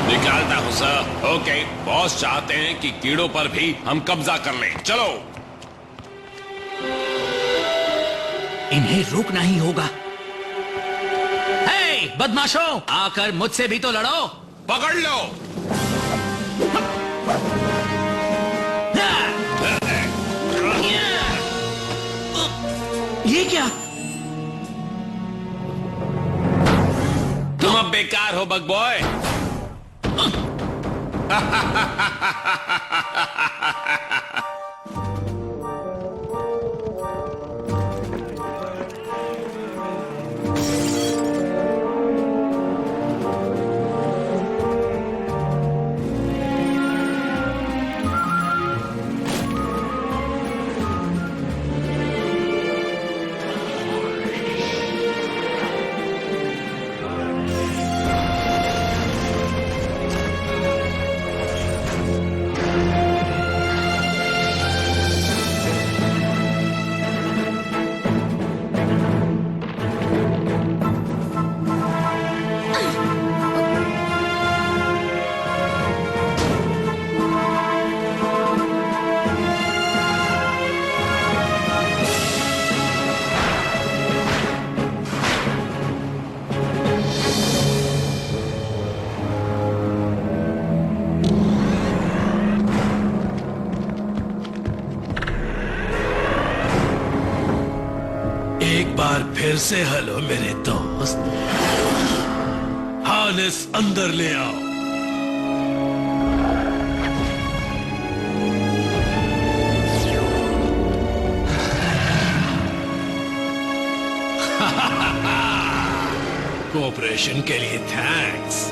S12: निकालता हूं सर। ओके, बॉस चाहते हैं कि कीड़ों पर भी हम कब्जा कर लें। चलो।
S3: इन्हें रोकना ही होगा। हे बदमाशों, आकर मुझसे भी तो लड़ो।
S12: पकड़ लो।
S3: ये क्या?
S12: तुम अब बेकार हो बग बॉय।
S6: फिर से हेलो मेरे दोस्त। हार्नेस अंदर ले आओ। कोऑपरेशन के लिए थैंक्स।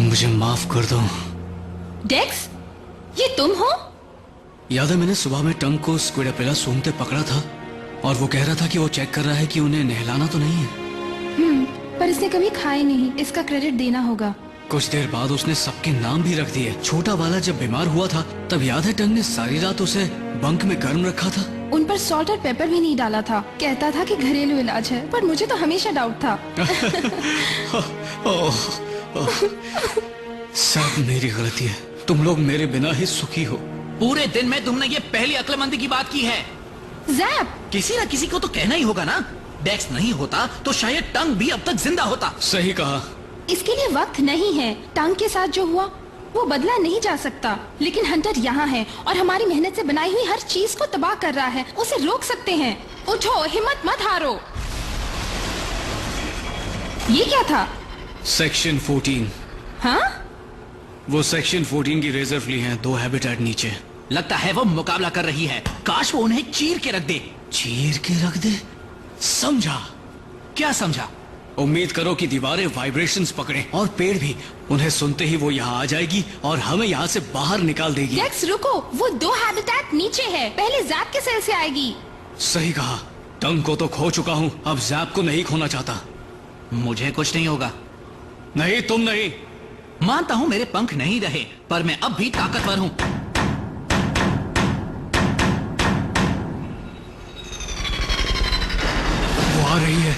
S1: मुझे माफ कर दो।
S2: डेक्स, ये तुम हो?
S1: याद है मैंने सुबह में टंग को स्क्विडापिला सूंघते पकड़ा था और वो कह रहा था कि वो चेक कर रहा है कि उन्हें नहलाना तो नहीं है।
S2: पर इसने कभी खाए नहीं, इसका क्रेडिट देना होगा।
S1: कुछ देर बाद उसने सबके नाम भी रख दिए। छोटा वाला जब बीमार हुआ था तब याद है टंग ने सारी रात उसे बंक में गर्म रखा था।
S2: उन पर सॉल्ट और पेपर भी नहीं डाला था। कहता था कि घरेलू इलाज है, पर मुझे तो हमेशा डाउट था।
S1: सब मेरी गलती है। तुम लोग मेरे बिना ही सुखी हो।
S3: पूरे दिन में तुमने ये पहली अक्लमंदी की बात की है।
S2: जैप,
S3: किसी न किसी को तो कहना ही होगा ना। डेक्स नहीं होता तो शायद टंग भी अब तक जिंदा होता।
S1: सही कहा।
S2: इसके लिए वक्त नहीं है। टंग के साथ जो हुआ वो बदला नहीं जा सकता। लेकिन हंटर यहाँ है और हमारी मेहनत से बनाई हुई हर चीज को तबाह कर रहा है। उसे रोक सकते हैं। उठो, हिम्मत मत हारो। ये क्या था?
S1: सेक्शन 14।
S2: हाँ?
S1: वो सेक्शन 14 की रेजर फ्ली हैं, 2 हैबिटेट नीचे।
S3: लगता है वो मुकाबला कर रही है। काश वो उन्हें चीर के रख दे।
S1: चीर के रख दे? समझा?
S3: क्या समझा?
S1: उम्मीद करो कि दीवारें वाइब्रेशंस पकड़े और पेड़ भी। उन्हें सुनते ही वो यहाँ आ जाएगी और हमें यहाँ से बाहर निकाल देगी।
S2: डेक्स रुको, वो 2 हैबिटेट नीचे है। पहले जैप के सेल से आएगी।
S1: सही कहा। टंग को तो खो चुका हूँ, अब जैप को नहीं खोना चाहता।
S3: मुझे कुछ नहीं होगा।
S1: नहीं, तुम नहीं।
S3: मानता हूँ मेरे पंख नहीं रहे, पर मैं अब भी ताकतवर हूँ।
S1: वो आ रही है।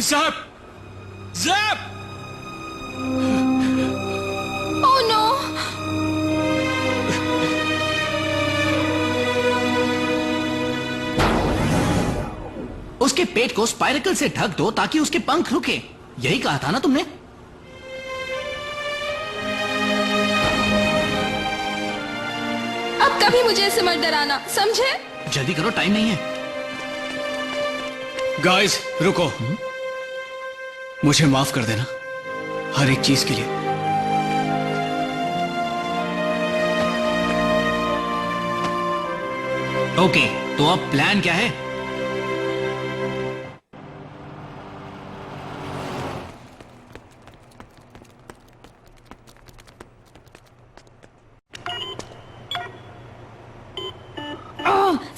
S1: ज़ैप! ज़ैप!
S2: Oh no!
S3: उसके पेट को स्पाइरकल से ढक दो ताकि उसके पंख रुके। यही कहा था ना तुमने?
S2: अब कभी मुझे ऐसे मत डराना, समझे?
S3: जल्दी करो, टाइम नहीं है।
S1: गाइस, रुको। मुझे माफ कर देना हर एक चीज के लिए।
S3: ओके, तो अब प्लान क्या है?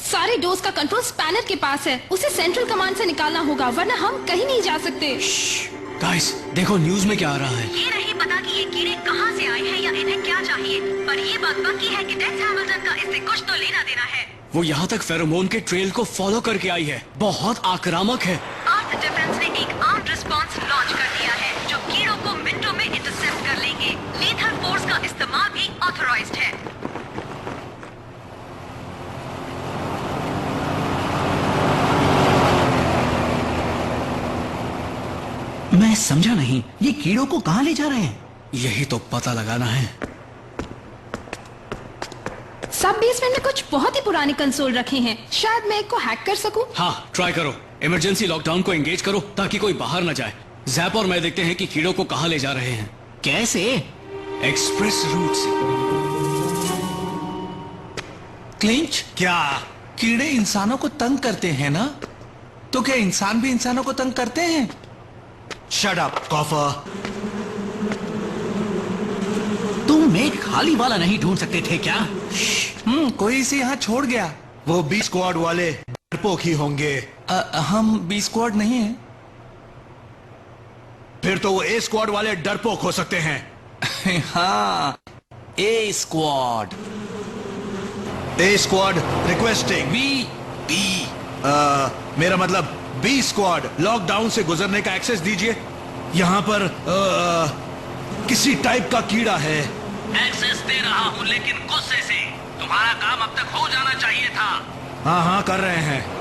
S2: सारे डोज का कंट्रोल स्पैनर के पास है। उसे सेंट्रल कमांड से निकालना होगा, वरना हम कहीं नहीं जा सकते।
S1: गाइस, देखो न्यूज में क्या आ रहा है।
S5: ये नहीं पता कि ये कीड़े कहाँ से आए हैं या इन्हें क्या चाहिए, पर ये बात पक्की है कि डेक्स हैमिल्टन का इससे कुछ तो लेना देना है।
S1: वो यहाँ तक फेरोमोन के ट्रेल को फॉलो करके आई है। बहुत आक्रामक है।
S5: अर्थ डिफेंस ने एक आर्म्ड रिस्पांस लॉन्च कर दिया है जो कीड़ों को मिनटों में इंटरसेप्ट कर लेंगे। लीथल फोर्स का इस्तेमाल भी ऑथराइज्ड है।
S3: मैं समझा नहीं, ये कीड़ों को कहाँ ले जा रहे हैं?
S1: यही तो पता लगाना है।
S2: सब बेसमेंट में कुछ बहुत ही पुराने कंसोल रखे हैं। शायद मैं एक को हैक कर सकूं।
S1: हाँ, ट्राई करो। इमरजेंसी लॉकडाउन को एंगेज करो ताकि कोई बाहर न जाए। जैप और मैं देखते हैं कि कीड़ों को कहाँ ले जा रहे हैं।
S3: कैसे?
S1: एक्सप्रेस रूट से।
S8: क्लिंच, क्या कीड़े इंसानों को तंग करते हैं ना? तो क्या इंसान भी इंसानों को तंग करते हैं? Shut up, coffer.
S3: तुम एक खाली वाला नहीं ढूंढ सकते थे क्या?
S8: कोई इसे यहाँ छोड़ गया।
S6: वो बी स्क्वाड वाले डरपोक ही होंगे।
S8: हम बी स्क्वाड नहीं हैं।
S6: फिर तो वो ए स्क्वाड वाले डरपोक हो सकते हैं।
S8: हाँ, ए स्क्वाड।
S6: ए स्क्वाड रिक्वेस्टिंग।
S8: बी
S6: मेरा मतलब बी स्क्वाड, लॉकडाउन से गुजरने का एक्सेस दीजिए। यहाँ पर किसी टाइप का कीड़ा है।
S3: एक्सेस दे रहा हूँ, लेकिन गुस्से से। तुम्हारा काम अब तक हो जाना चाहिए था।
S6: हाँ हाँ, कर रहे हैं।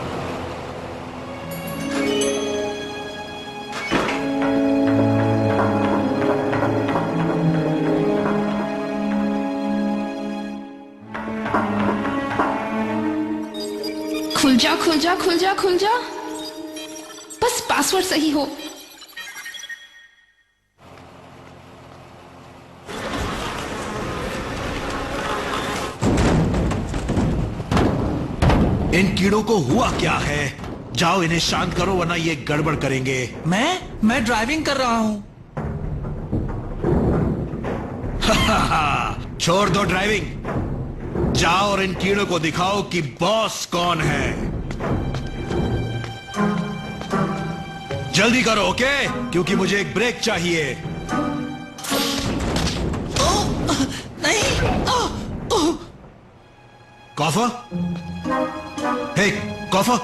S2: खुल जा खुल जा खुल जा खुल जा, बस पासवर्ड सही हो।
S6: इन कीड़ों को हुआ क्या है? जाओ इन्हें शांत करो, वरना ये गड़बड़ करेंगे।
S8: मैं ड्राइविंग कर रहा हूँ।
S6: छोड़ दो ड्राइविंग, जाओ और इन कीड़ों को दिखाओ कि बॉस कौन है। जल्दी करो, ओके? क्योंकि मुझे एक ब्रेक चाहिए। कॉफर, हे कॉफर,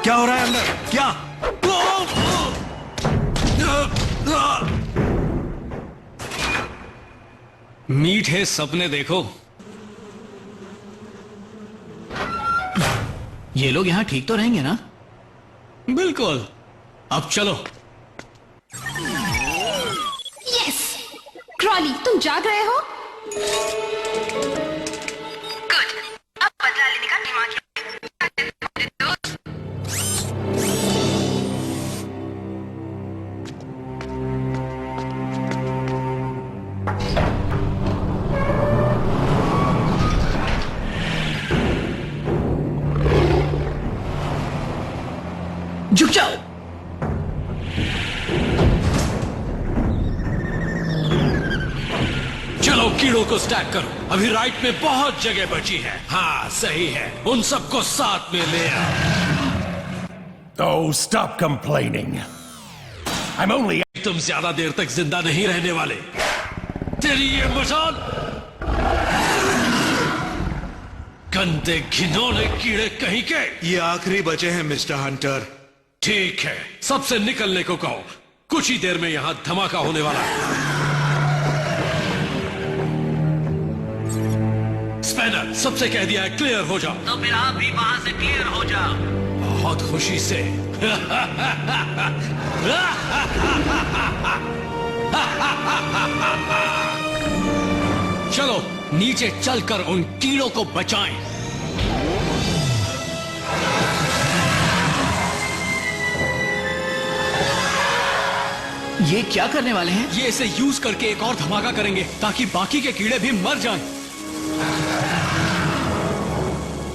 S6: क्या हो रहा है अंदर? क्या?
S1: मीठे सपने देखो।
S3: ये लोग यहाँ ठीक तो रहेंगे ना?
S1: बिल्कुल। अब चलो।
S2: यस, क्रॉली, तुम जाग रहे हो? गुड, अब बदला लेने का दिमाग है।
S3: झुक जाओ।
S6: चलो कीड़ों को स्टैक करो। अभी राइट में बहुत जगह बची है। हाँ सही है, उन सबको साथ में ले आओ।
S12: Oh, stop complaining. I'm only...
S6: तुम ज्यादा देर तक जिंदा नहीं रहने वाले। तेरी ये मजाल। गंदे घिनौने कीड़े कहीं के। ये आखिरी बचे हैं मिस्टर हंटर। ठीक है, सबसे निकलने को कहो। कुछ ही देर में यहां धमाका होने वाला है। स्पैनर, सबसे कह दिया है क्लियर हो जाओ।
S3: तो फिर आप भी वहां से क्लियर हो जाओ।
S6: बहुत खुशी से।
S1: चलो नीचे चलकर उन कीड़ों को बचाएं।
S3: ये क्या करने वाले हैं?
S1: ये इसे यूज करके एक और धमाका करेंगे ताकि बाकी के कीड़े भी मर जाएं।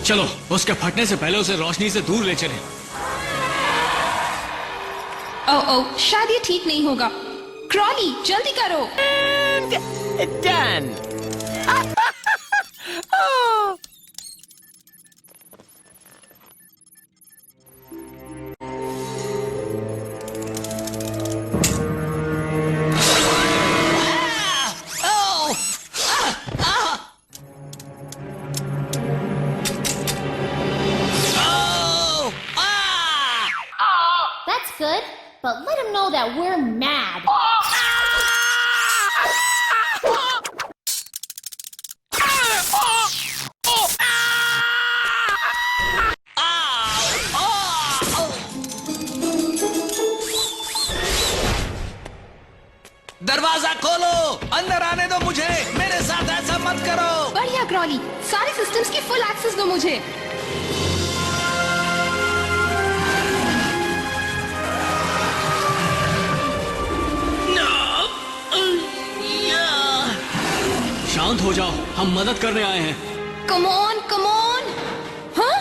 S1: चलो उसके फटने से पहले उसे रोशनी से दूर ले चलें।
S2: ओह, शायद ये ठीक नहीं होगा। क्रॉली, जल्दी करो।
S7: Done.
S9: That's good, but let him know that we're mad.
S8: दरवाजा खोलो, अंदर आने दो मुझे। मेरे साथ ऐसा मत करो।
S2: बढ़िया क्रॉली, सारे सिस्टम्स की फुल एक्सेस दो मुझे।
S1: शांत हो जाओ, हम मदद करने आए हैं।
S2: Come on, come on. हाँ?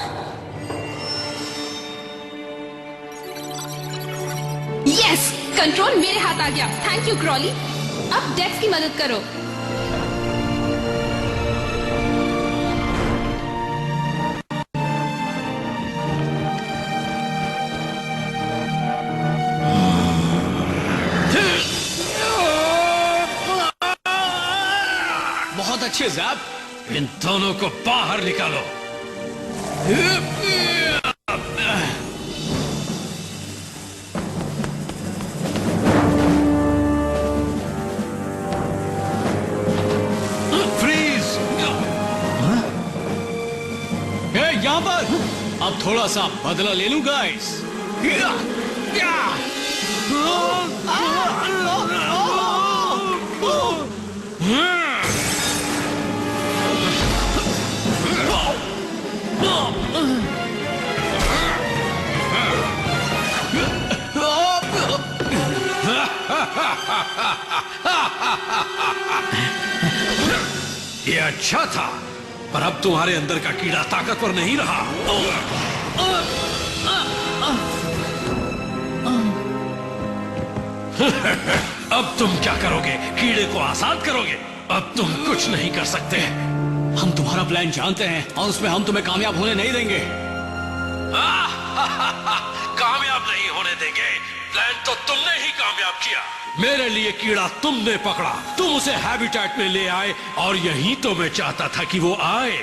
S2: यस, कंट्रोल मेरे हाथ आ गया। Thank you Crawley. अब डेक्स की मदद करो।
S1: बहुत अच्छे जैप।
S6: इन दोनों को बाहर निकालो। फ्रीज।
S1: यहाँ पर अब थोड़ा सा बदला ले लूं गाइस।
S6: ये अच्छा था, पर अब तुम्हारे अंदर का कीड़ा ताकतवर नहीं रहा। अब तुम क्या करोगे? कीड़े को आजाद करोगे? अब तुम कुछ नहीं कर सकते।
S1: हम तुम्हारा प्लान जानते हैं और उसमें हम तुम्हें कामयाब होने नहीं देंगे।
S6: कामयाब नहीं होने देंगे। प्लान तो तुमने ही कामयाब किया। मेरे लिए कीड़ा तुमने पकड़ा, तुम उसे हैबिटेट में ले आए और यही तो मैं चाहता था कि वो आए।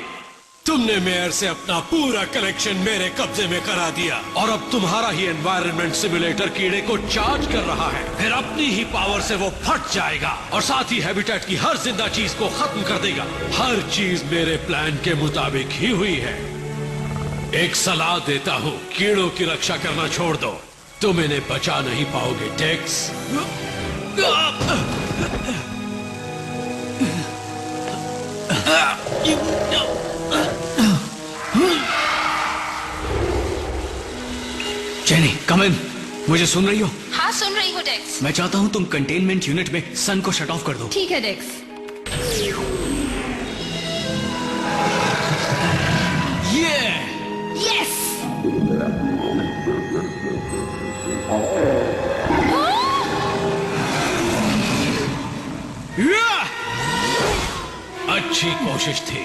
S6: तुमने मेयर से अपना पूरा कलेक्शन मेरे कब्जे में करा दिया और अब तुम्हारा ही एनवायरनमेंट सिमुलेटर कीड़े को चार्ज कर रहा है। फिर अपनी ही पावर से वो फट जाएगा और साथ ही हैबिटेट की हर जिंदा चीज को खत्म कर देगा। हर चीज मेरे प्लान के मुताबिक ही हुई है। एक सलाह देता हूँ, कीड़ों की रक्षा करना छोड़ दो, तुम इन्हें बचा नहीं पाओगे टेक्स।
S1: जेनी, कम इन। मुझे सुन रही हो?
S2: हाँ, सुन रही हूँ डेक्स।
S1: मैं चाहता हूँ तुम कंटेनमेंट यूनिट में सन को शट ऑफ कर दो।
S2: ठीक है डेक्स। यस।
S6: अच्छी कोशिश थी।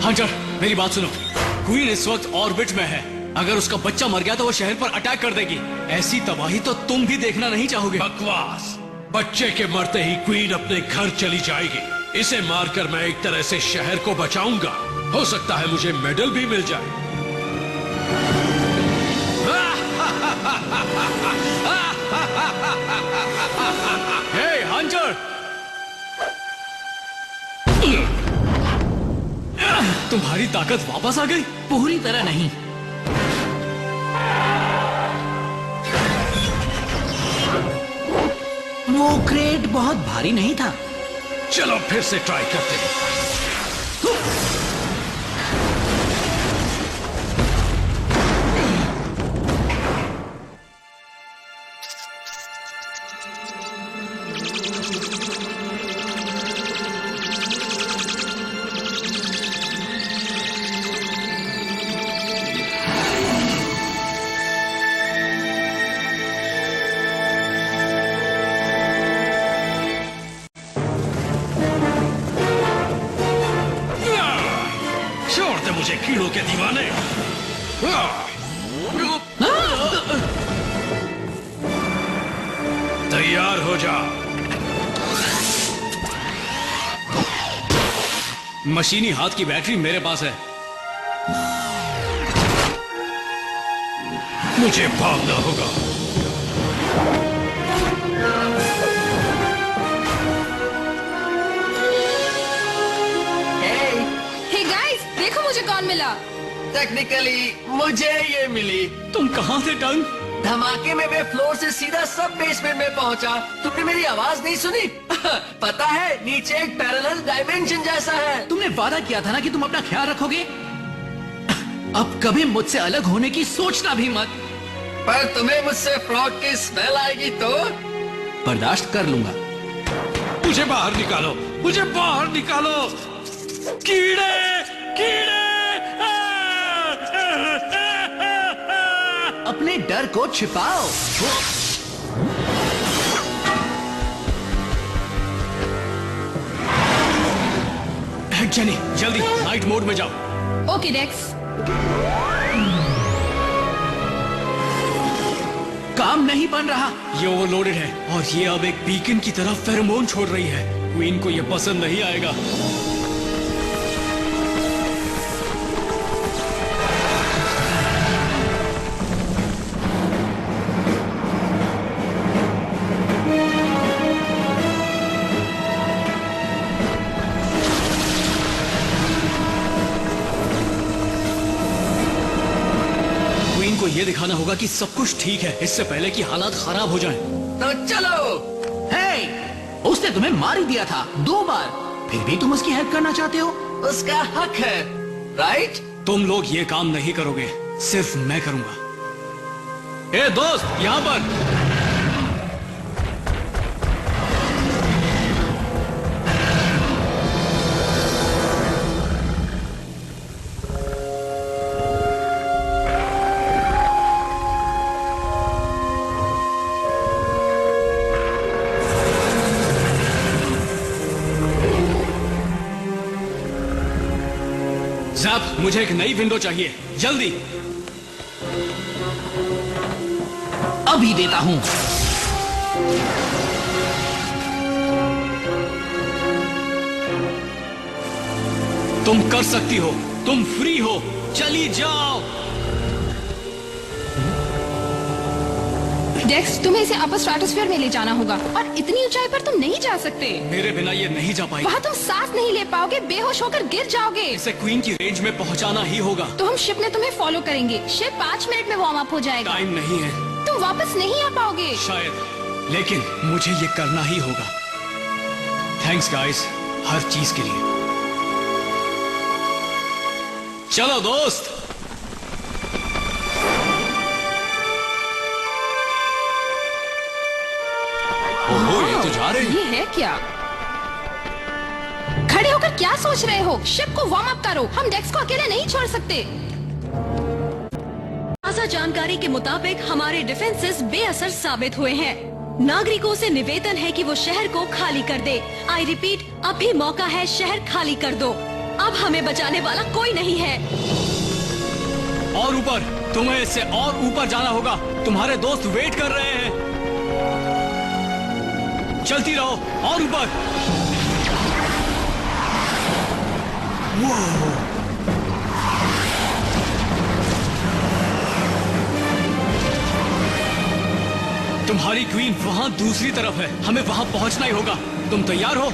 S1: हंटर, मेरी बात सुनो। क्वीन इस वक्त ऑर्बिट में है। अगर उसका बच्चा मर गया तो वो शहर पर अटैक कर देगी। ऐसी तबाही तो तुम भी देखना नहीं चाहोगे।
S6: बकवास। बच्चे के मरते ही क्वीन अपने घर चली जाएगी। इसे मारकर मैं एक तरह से शहर को बचाऊंगा। हो सकता है मुझे मेडल भी मिल जाए।
S1: हे हंटर, तुम्हारी ताकत वापस आ गई?
S3: पूरी तरह नहीं। वो क्रेट बहुत भारी नहीं था।
S6: चलो फिर से ट्राई करते हैं। मुझे कीड़ों के दीवाने। तैयार हो जा।
S1: मशीनी हाथ की बैटरी मेरे पास है।
S6: मुझे भागना होगा।
S2: देखो मुझे कौन मिला।
S4: टेक्निकली मुझे ये मिली।
S1: तुम कहाँ थे टंग?
S4: धमाके में मैं फ्लोर से सीधा सब बेसमेंट में पहुंचा। तुमने मेरी आवाज नहीं सुनी? पता है नीचे एक पैरेलल डायमेंशन जैसा है।
S3: तुमने वादा किया था ना कि तुम अपना ख्याल रखोगे। अब कभी मुझसे अलग होने की सोचना भी मत।
S4: पर तुम्हें मुझसे फ्रॉग की स्मेल आएगी तो?
S3: बर्दाश्त कर लूंगा।
S6: मुझे बाहर निकालो, मुझे बाहर निकालो। कीड़े, कीड़े।
S3: अपने डर को छिपाओ।
S1: जेनी, जल्दी नाइट मोड में जाओ।
S2: ओके डेक्स।
S3: काम नहीं बन रहा।
S1: ये ओवरलोडेड है और ये अब एक बीकन की तरह फेरोमोन छोड़ रही है। क्वीन को ये पसंद नहीं आएगा। क्वीन को ये दिखाना होगा कि सब कुछ ठीक है इससे पहले कि हालात खराब हो जाएं।
S4: तो चलो।
S3: हे, उसने तुम्हें मार ही दिया था 2 बार, फिर भी तुम उसकी हेल्प करना चाहते हो?
S4: उसका हक है, राइट?
S1: तुम लोग ये काम नहीं करोगे, सिर्फ मैं करूंगा। ए दोस्त, यहाँ पर। जैप, मुझे एक नई विंडो चाहिए, जल्दी।
S3: अभी देता हूं।
S1: तुम कर सकती हो, तुम फ्री हो, चली जाओ।
S2: डेक्स, तुम्हें इसे अपर स्ट्रेटोस्फीयर में ले जाना होगा और इतनी ऊंचाई पर तुम नहीं जा सकते।
S1: मेरे बिना ये नहीं जा पाएगी।
S2: वहाँ तुम सांस नहीं ले पाओगे, बेहोश होकर गिर जाओगे।
S1: इसे क्वीन की रेंज में पहुंचाना ही होगा।
S2: तो हम शिप में तुम्हें फॉलो करेंगे। शिप 5 मिनट में वार्म अप हो जाएगा।
S1: टाइम नहीं है।
S2: तुम वापस नहीं आ पाओगे।
S1: शायद, लेकिन मुझे ये करना ही होगा। थैंक्स गाइस, हर चीज के लिए। चलो दोस्त। ओहो, ये तो जा रहे हैं।
S2: ये है क्या? खड़े होकर क्या सोच रहे हो? शिप को वार्म अप करो। हम डेक्स को अकेले नहीं छोड़ सकते।
S5: ताजा जानकारी के मुताबिक हमारे डिफेंसेस बेअसर साबित हुए हैं। नागरिकों से निवेदन है कि वो शहर को खाली कर दे। आई रिपीट, अब भी मौका है, शहर खाली कर दो। अब हमें बचाने वाला कोई नहीं है।
S1: और ऊपर, तुम्हें इससे और ऊपर जाना होगा। तुम्हारे दोस्त वेट कर रहे हैं। चलती रहो और ऊपर। तुम्हारी क्वीन वहां दूसरी तरफ है। हमें वहां पहुंचना ही होगा। तुम तैयार हो?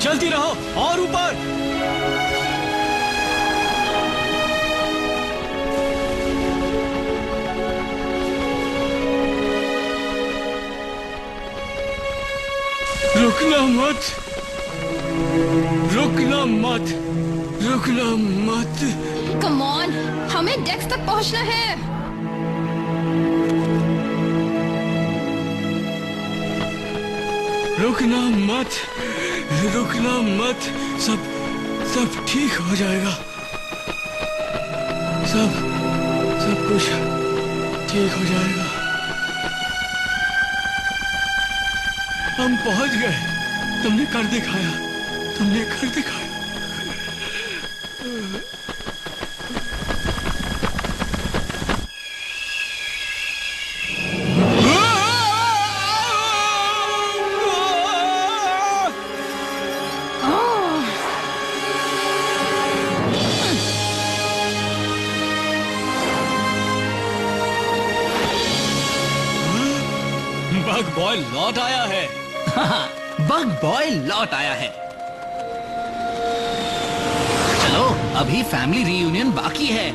S1: चलती रहो और ऊपर। रुकना मत, रुकना मत, रुकना मत।
S2: कम ऑन, हमें डेक्स तक पहुंचना है।
S1: रुकना मत, रुकना मत। सब ठीक हो जाएगा। सब कुछ ठीक हो जाएगा। हम पहुंच गए। तुमने कर दिखाया, तुमने कर दिखाया। बग बॉय लौट आया है।
S3: बग बॉय लौट आया है। चलो अभी फैमिली रियूनियन बाकी है।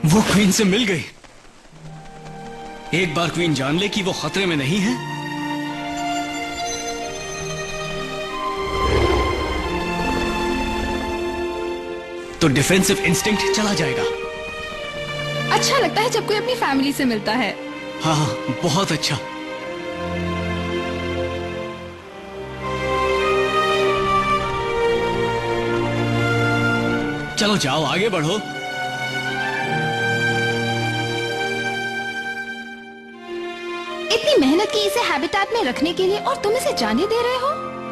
S1: वो क्वीन से मिल गई। एक बार क्वीन जान ले कि वो खतरे में नहीं है, तो डिफेंसिव इंस्टिंक्ट चला जाएगा।
S2: अच्छा लगता है जब कोई अपनी फैमिली से मिलता है।
S1: हाँ, बहुत अच्छा। चलो जाओ, आगे बढ़ो।
S2: इतनी मेहनत की इसे हैबिटेट में रखने के लिए और तुम इसे जाने दे रहे हो?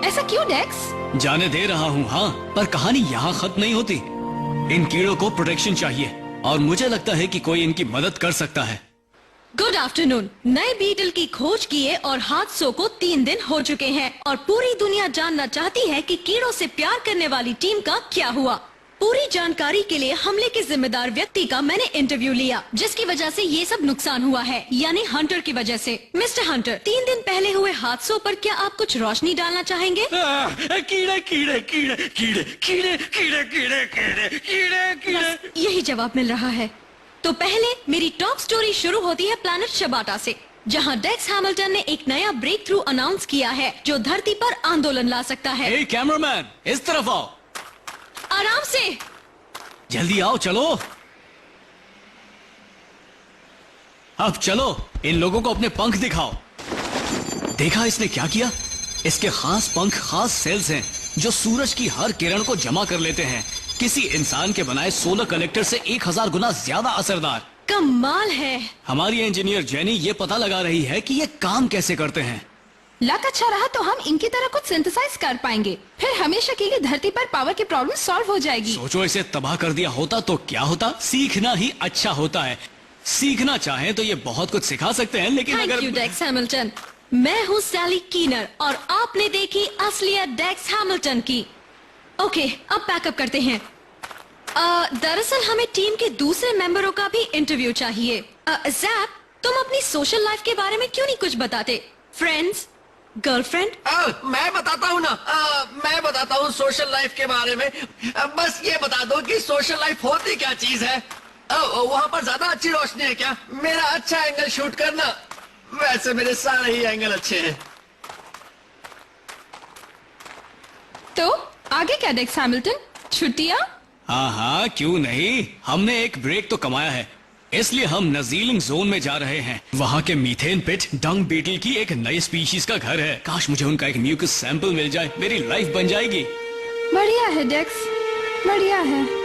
S2: ऐसा क्यों डेक्स?
S1: जाने दे रहा हूँ, हाँ, पर कहानी यहाँ खत्म नहीं होती। इन कीड़ों को प्रोटेक्शन चाहिए और मुझे लगता है कि कोई इनकी मदद कर सकता है।
S5: Good afternoon. नए बीटल की खोज किए और हादसों को 3 दिन हो चुके हैं और पूरी दुनिया जानना चाहती है कि कीड़ों से प्यार करने वाली टीम का क्या हुआ। पूरी जानकारी के लिए हमले के जिम्मेदार व्यक्ति का मैंने इंटरव्यू लिया, जिसकी वजह से ये सब नुकसान हुआ है, यानी हंटर की वजह से। मिस्टर हंटर, 3 दिन पहले हुए हादसों पर क्या आप कुछ रोशनी डालना चाहेंगे?
S6: कीड़े कीड़े कीड़े कीड़े कीड़े कीड़े कीड़े कीड़े कीड़े कीड़े।
S5: यही जवाब मिल रहा है। तो पहले मेरी टॉप स्टोरी शुरू होती है प्लैनेट शबाटा से, जहां डेक्स हैमिल्टन ने एक नया ब्रेक थ्रू अनाउंस किया है जो धरती पर आंदोलन ला सकता है।
S1: हे कैमरामैन, इस तरफ आओ।
S5: आराम से।
S1: जल्दी आओ, चलो। अब चलो, इन लोगों को अपने पंख दिखाओ। देखा इसने क्या किया? इसके खास पंख खास सेल्स हैं जो सूरज की हर किरण को जमा कर लेते हैं। किसी इंसान के बनाए सोलर कलेक्टर से 1000 गुना ज्यादा असरदार।
S5: कमाल है।
S1: हमारी इंजीनियर जेनी ये पता लगा रही है कि ये काम कैसे करते हैं।
S2: लक अच्छा रहा तो हम इनकी तरह कुछ सिंथेसाइज कर पाएंगे, फिर हमेशा के लिए धरती पर पावर की प्रॉब्लम सॉल्व हो जाएगी।
S1: सोचो इसे तबाह कर दिया होता तो क्या होता? सीखना ही अच्छा होता है। सीखना चाहें तो ये बहुत कुछ सिखा सकते हैं, लेकिन
S5: थैंक
S1: अगर
S5: यू डेक्स हैमिल्टन। मैं हूँ सैली कीनर और आपने देखी असलियत डेक्स हैमिल्टन की। ओके, अब पैकअप करते हैं। दरअसल हमें टीम के दूसरे मेंबरों का भी इंटरव्यू चाहिए। जैप, तुम अपनी सोशल लाइफ के बारे में क्यों नहीं कुछ बताते? Friends, girlfriend?
S4: मैं बताता हूँ ना। मैं बताता हूँ सोशल लाइफ के बारे में। बस ये बता दो कि सोशल लाइफ होती क्या चीज है। वहाँ पर ज्यादा अच्छी रोशनी है क्या? मेरा अच्छा एंगल शूट करना। वैसे मेरे सारे ही एंगल अच्छे हैं।
S2: तो आगे क्या डेक्स हैमिल्टन? छुट्टियाँ?
S1: हाँ हाँ, क्यों नहीं। हमने एक ब्रेक तो कमाया है, इसलिए हम नजीलिंग जोन में जा रहे हैं। वहाँ के मीथेन पिट डंग बीटल की एक नई स्पीशीज का घर है। काश मुझे उनका एक म्यूकस सैंपल मिल जाए, मेरी लाइफ बन जाएगी।
S2: बढ़िया है डेक्स, बढ़िया है।